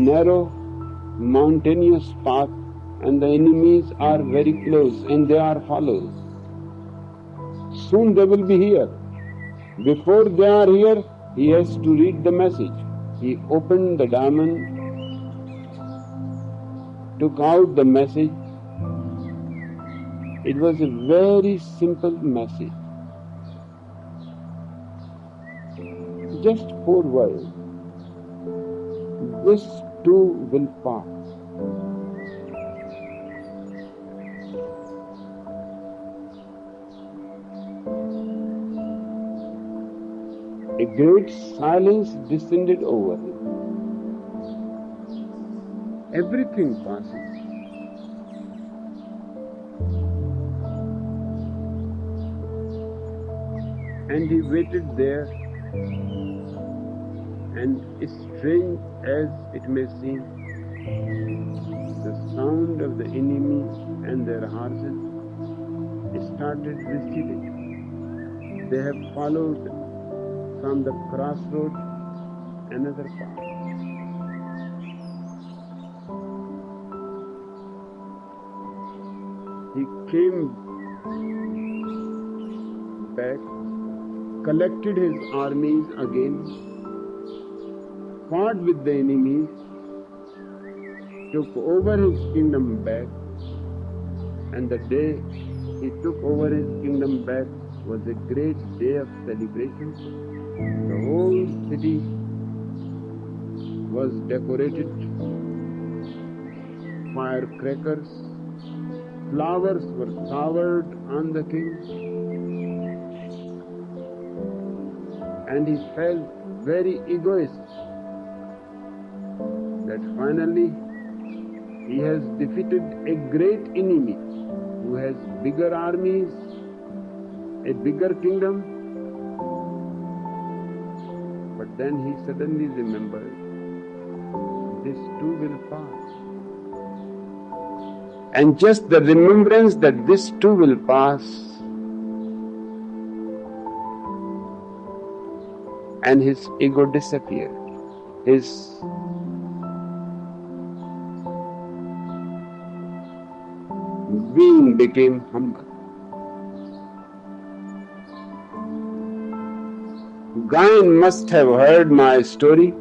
narrow, mountainous path, and the enemies are very close, and they are followers. soon they will be here. Before they are here, he has to read the message. He opened the diamond, took out the message. It was a very simple message. Just 4 words. This too will pass. A great silence descended over him. Everything passes. And he waited there, and strange as it may seem, the sound of the enemy and their horses started receding. They have followed from the crossroad another path. He came back, collected his armies again, fought with the enemies, took over his kingdom back, and the day he took over his kingdom back was a great day of celebration. The whole city was decorated, firecrackers, flowers were showered on the king, and he felt very egoist that finally he has defeated a great enemy who has bigger armies, a bigger kingdom. But then he suddenly remembered, this too will pass. And just the remembrance that this too will pass, and his ego disappeared. His being became humble. Gayan must have heard my story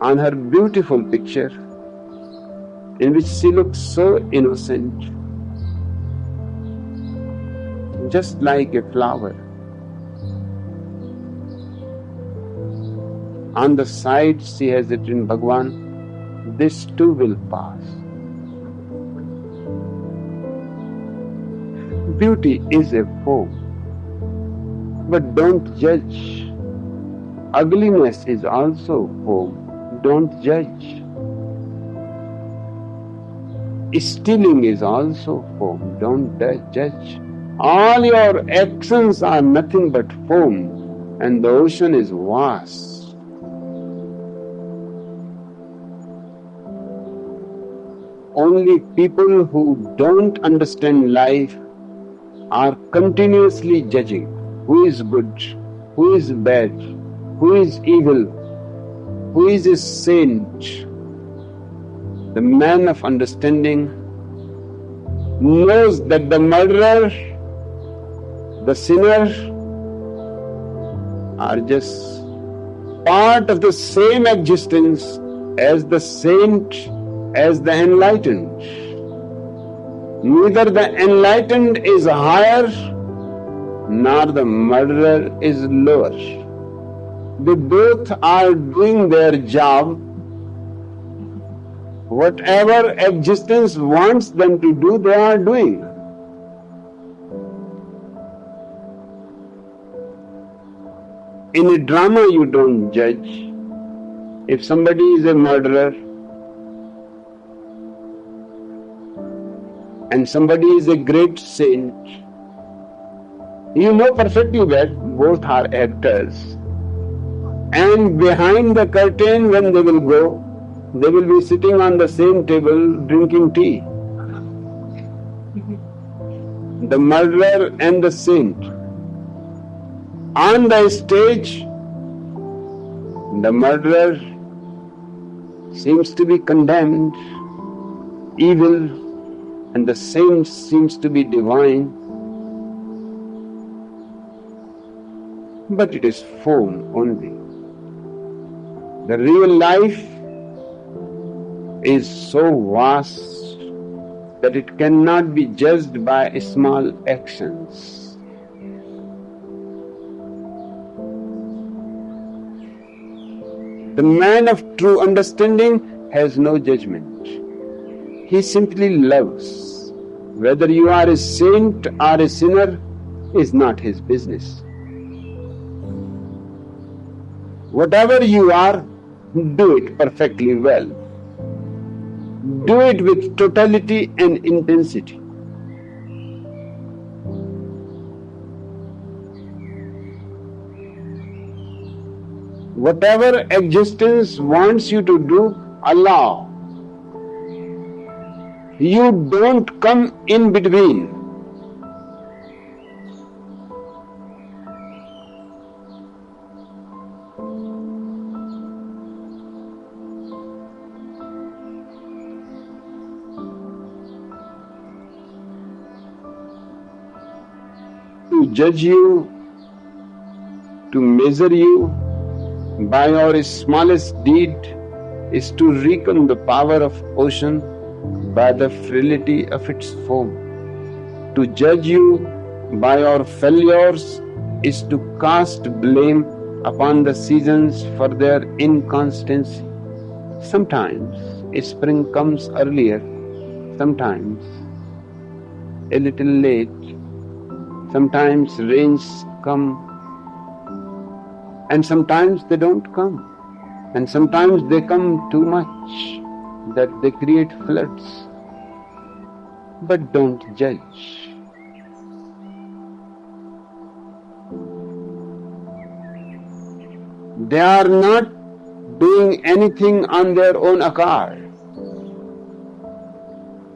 on her beautiful picture, in which she looks so innocent, just like a flower. On the side she has written, Bhagwan, this too will pass. Beauty is a foam, but don't judge. Ugliness is also foam, don't judge. Stealing is also foam, don't judge. All your actions are nothing but foam, and the ocean is vast. Only people who don't understand life are continuously judging who is good, who is bad, who is evil, who is a saint. The man of understanding knows that the murderer, the sinner are just part of the same existence as the saint, as the enlightened. Neither the enlightened is higher, nor the murderer is lower. They both are doing their job. Whatever existence wants them to do, they are doing. In a drama, you don't judge. If somebody is a murderer and somebody is a great saint, you know perfectly well both are actors. And behind the curtain, when they will go, they will be sitting on the same table drinking tea. The murderer and the saint. On the stage, the murderer seems to be condemned, evil, and the saint seems to be divine. but it is foam only. The real life is so vast that it cannot be judged by small actions. The man of true understanding has no judgment. He simply loves. Whether you are a saint or a sinner is not his business. Whatever you are, do it perfectly well. Do it with totality and intensity. Whatever existence wants you to do, allow. You don't come in between. To judge you, to measure you by your smallest deed is to reckon the power of ocean by the frailty of its foam. To judge you by your failures is to cast blame upon the seasons for their inconstancy. Sometimes spring comes earlier, sometimes a little late, sometimes rains come, and sometimes they don't come, and sometimes they come too much that they create floods. But don't judge. They are not doing anything on their own account.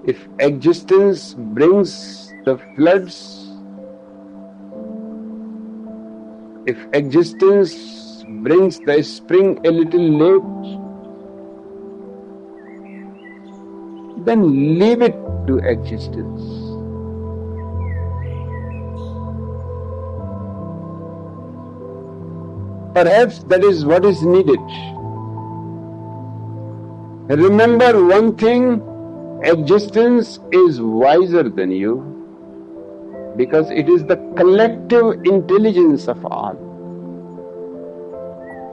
If existence brings the floods, if existence brings the spring a little late, then leave it to existence. Perhaps that is what is needed. Remember one thing, existence is wiser than you because it is the collective intelligence of all.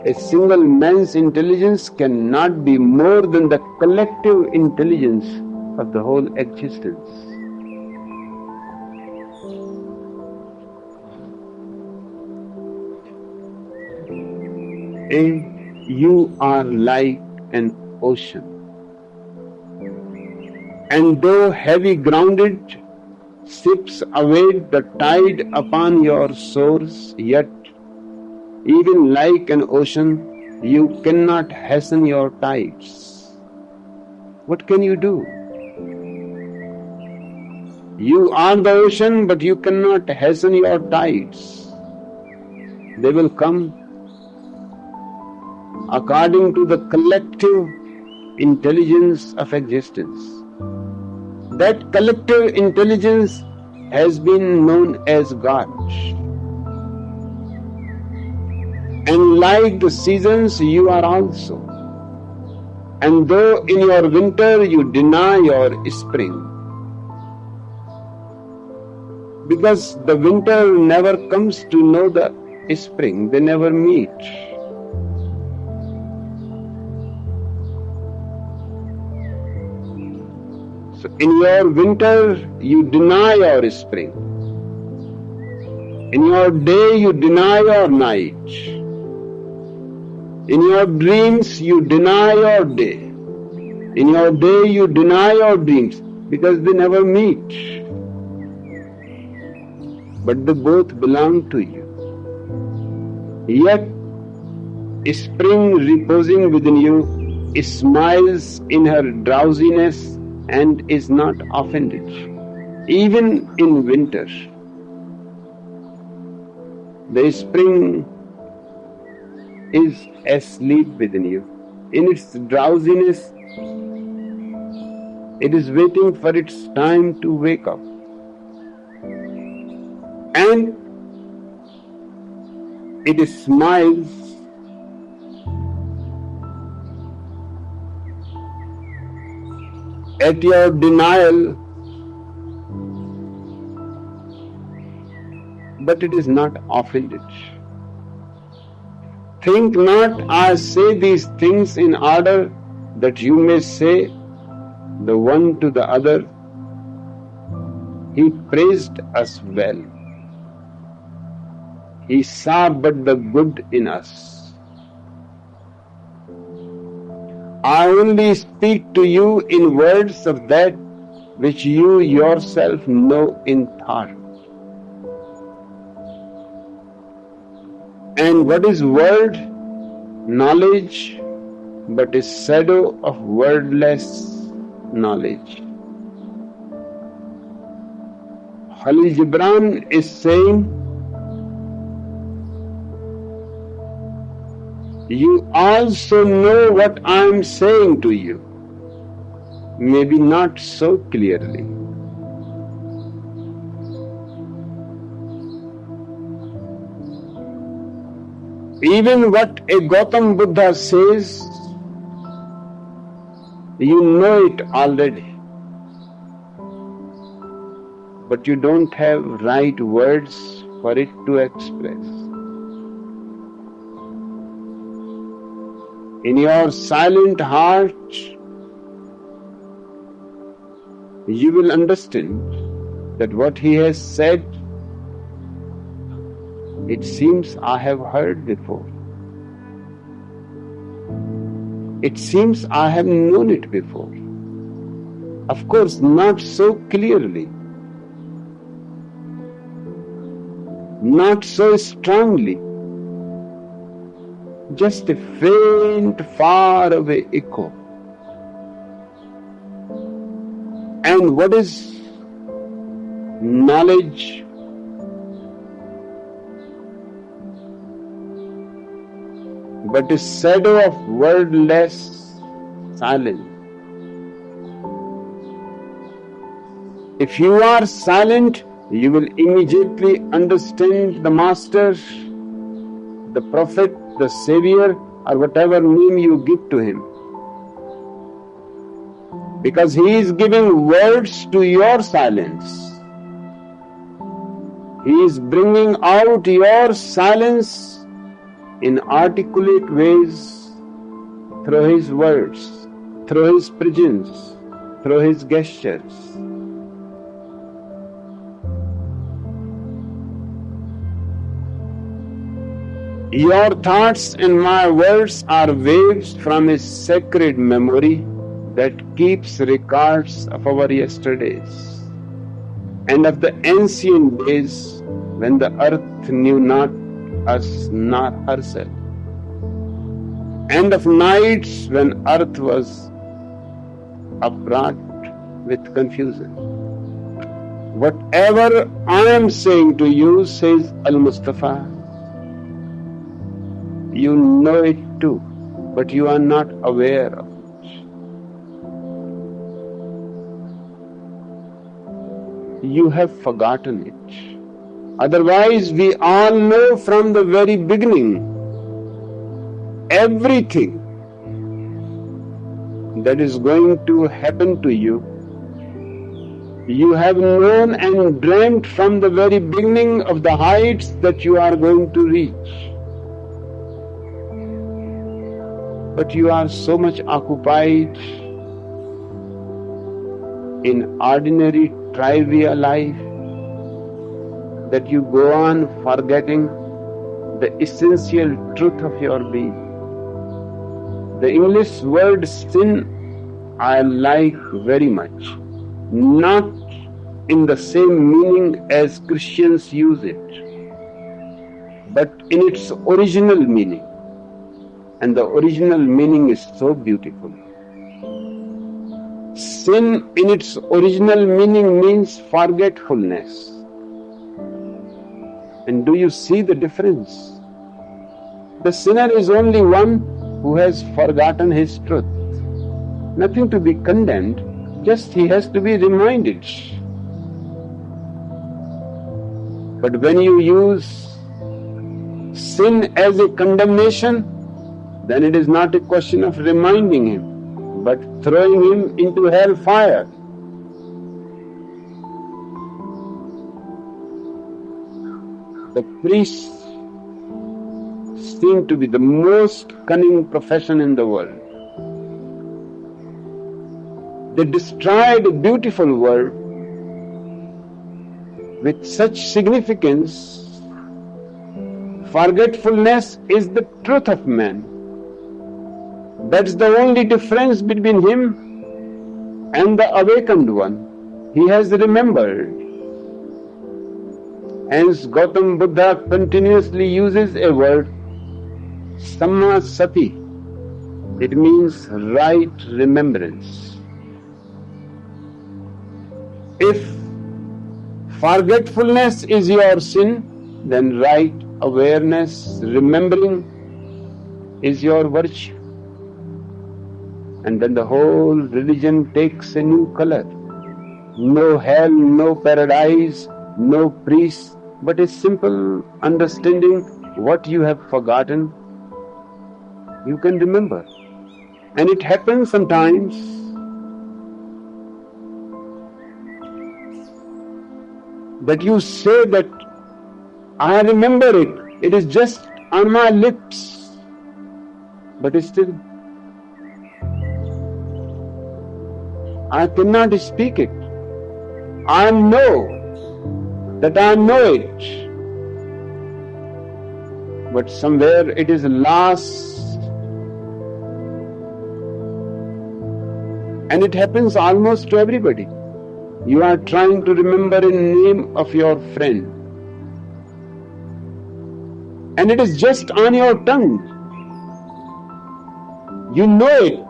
A single man's intelligence cannot be more than the collective intelligence of the whole existence. You are like an ocean, and though heavy grounded sips away the tide upon your shores, yet even like an ocean, you cannot hasten your tides. What can you do? You are the ocean, but you cannot hasten your tides. They will come according to the collective intelligence of existence. That collective intelligence has been known as God. And like the seasons, you are also. And though in your winter you deny your spring, because the winter never comes to know the spring, they never meet. So in your winter you deny your spring. In your day you deny your night. In your dreams you deny your day. In your day you deny your dreams because they never meet. But they both belong to you. Yet spring reposing within you smiles in her drowsiness and is not offended. Even in winter, the spring is asleep within you. In its drowsiness, it is waiting for its time to wake up. And it smiles at your denial, but it is not offended. Think not, I say these things in order that you may say the one to the other, he praised us well. He saw but the good in us. I only speak to you in words of that which you yourself know in thought. And what is word? Knowledge, but a shadow of wordless knowledge. Khalil Gibran is saying, you also know what I am saying to you, maybe not so clearly. Even what a Gautam Buddha says, you know it already, but you don't have right words for it to express. In your silent heart, you will understand that what he has said, it seems I have heard before. It seems I have known it before. Of course, not so clearly, not so strongly, just a faint, far away echo. And what is knowledge? But a shadow of wordless silence. If you are silent, you will immediately understand the Master, the Prophet, the Savior, or whatever name you give to him. Because he is giving words to your silence. He is bringing out your silence in articulate ways through his words, through his presence, through his gestures. Your thoughts and my words are waves from a sacred memory that keeps records of our yesterdays and of the ancient days when the earth knew not us nor herself, and of nights when earth was upwrought with confusion. Whatever I am saying to you, says Al-Mustafa, you know it too, but you are not aware of it. You have forgotten it. Otherwise, we all know from the very beginning everything that is going to happen to you. You have known and dreamt from the very beginning of the heights that you are going to reach. But you are so much occupied in ordinary, trivial life that you go on forgetting the essential truth of your being. The English word sin I like very much, not in the same meaning as Christians use it, but in its original meaning. And the original meaning is so beautiful. Sin in its original meaning means forgetfulness. And do you see the difference? The sinner is only one who has forgotten his truth. Nothing to be condemned, just he has to be reminded. But when you use sin as a condemnation, then it is not a question of reminding him, but throwing him into hellfire. The priests seem to be the most cunning profession in the world. They destroyed a beautiful world with such significance. Forgetfulness is the truth of man. That's the only difference between him and the awakened one. He has remembered. Hence Gautam Buddha continuously uses a word, Samma Sati. It means right remembrance. If forgetfulness is your sin, then right awareness, remembering is your virtue. And then the whole religion takes a new color. No hell, no paradise, no priest, but a simple understanding what you have forgotten, you can remember. And it happens sometimes that you say that I remember it, it is just on my lips, but still I cannot speak it. I know that I know it, but somewhere it is lost. And it happens almost to everybody. You are trying to remember a name of your friend, and it is just on your tongue. You know it.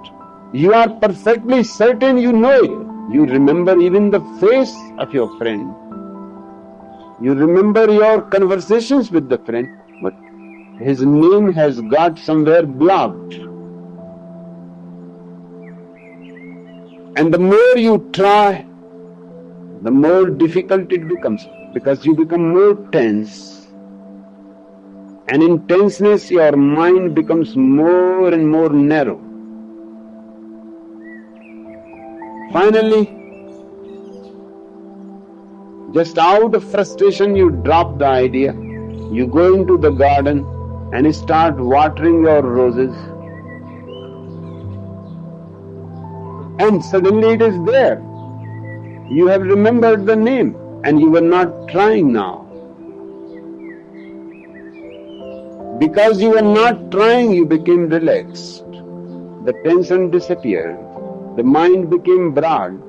You are perfectly certain you know it. You remember even the face of your friend. You remember your conversations with the friend, but his name has got somewhere blocked. And the more you try, the more difficult it becomes, because you become more tense. And in tenseness, your mind becomes more and more narrow. Finally, just out of frustration, you drop the idea. You go into the garden and start watering your roses. And suddenly it is there. You have remembered the name and you were not trying now. Because you were not trying, you became relaxed. The tension disappeared. The mind became broad.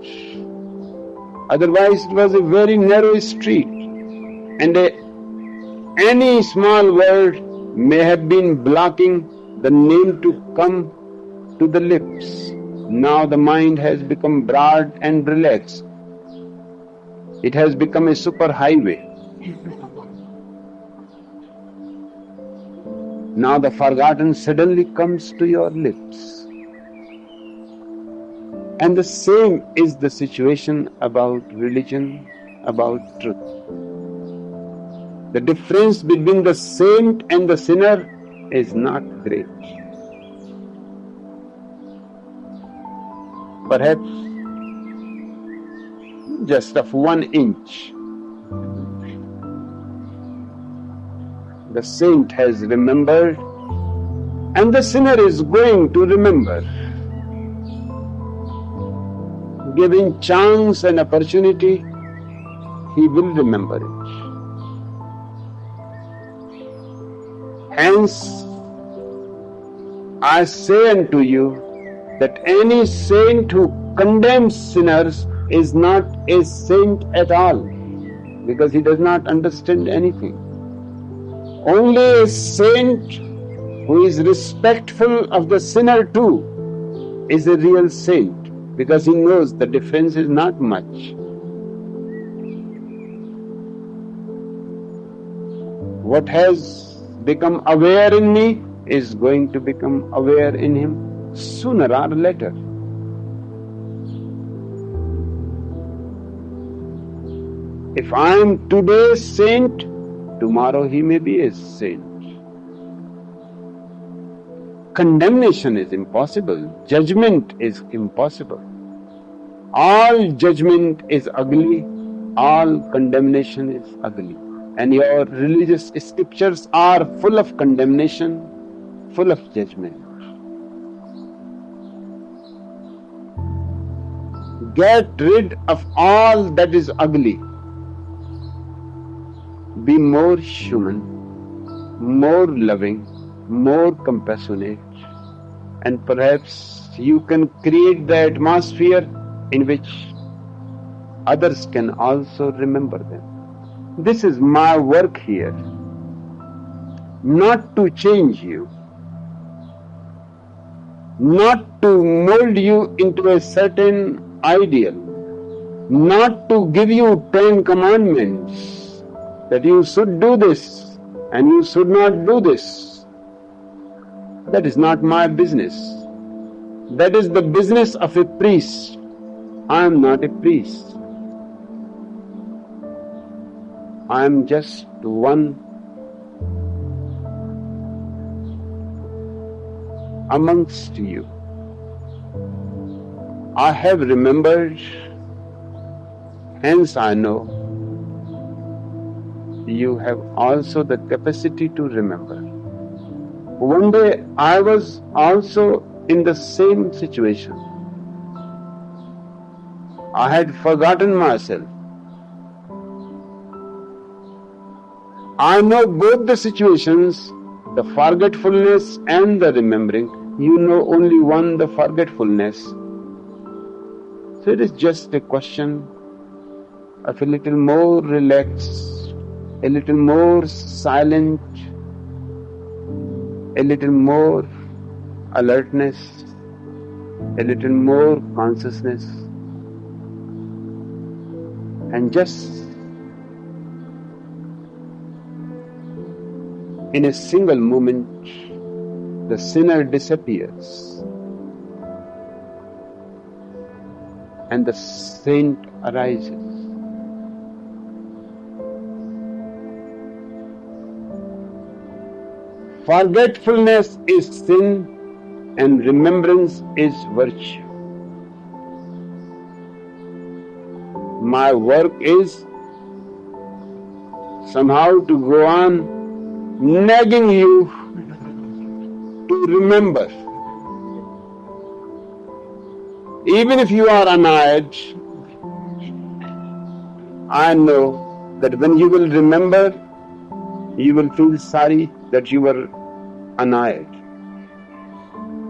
Otherwise it was a very narrow street, and any small word may have been blocking the name to come to the lips. Now the mind has become broad and relaxed. It has become a super highway. Now the forgotten suddenly comes to your lips. And the same is the situation about religion, about truth. The difference between the saint and the sinner is not great. Perhaps just of 1 inch. The saint has remembered, and the sinner is going to remember. Giving chance and opportunity, he will remember it. Hence, I say unto you that any saint who condemns sinners is not a saint at all, because he does not understand anything. Only a saint who is respectful of the sinner too is a real saint, because he knows the difference is not much. What has become aware in me is going to become aware in him sooner or later. If I am today's saint, tomorrow he may be a saint. condemnation is impossible. Judgment is impossible. All judgment is ugly. All condemnation is ugly. And your religious scriptures are full of condemnation, full of judgment. Get rid of all that is ugly. Be more human, more loving, more compassionate, and perhaps you can create the atmosphere in which others can also remember them. This is my work here, not to change you, not to mold you into a certain ideal, not to give you 10 commandments that you should do this and you should not do this. That is not my business. That is the business of a priest. I am not a priest. I am just one amongst you. I have remembered, hence I know you have also the capacity to remember. One day I was also in the same situation. I had forgotten myself. I know both the situations, the forgetfulness and the remembering. You know only one, the forgetfulness. So it is just a question of a little more relaxed, a little more silent, a little more alertness, a little more consciousness, and just in a single moment the sinner disappears and the saint arises. Forgetfulness is sin and remembrance is virtue. My work is somehow to go on nagging you to remember. Even if you are annoyed, I know that when you will remember, you will feel sorry that you were annoyed.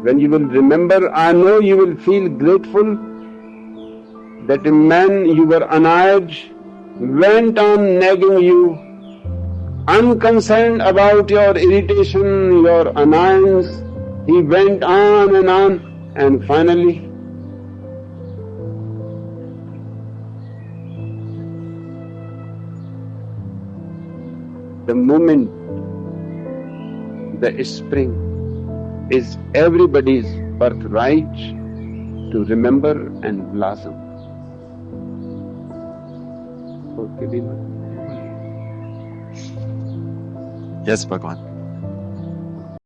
When you will remember, I know you will feel grateful that a man you were annoyed went on nagging you, unconcerned about your irritation, your annoyance. He went on, and finally the moment, the spring, is everybody's birthright to remember and blossom. Okay, Yes, Bhagwan.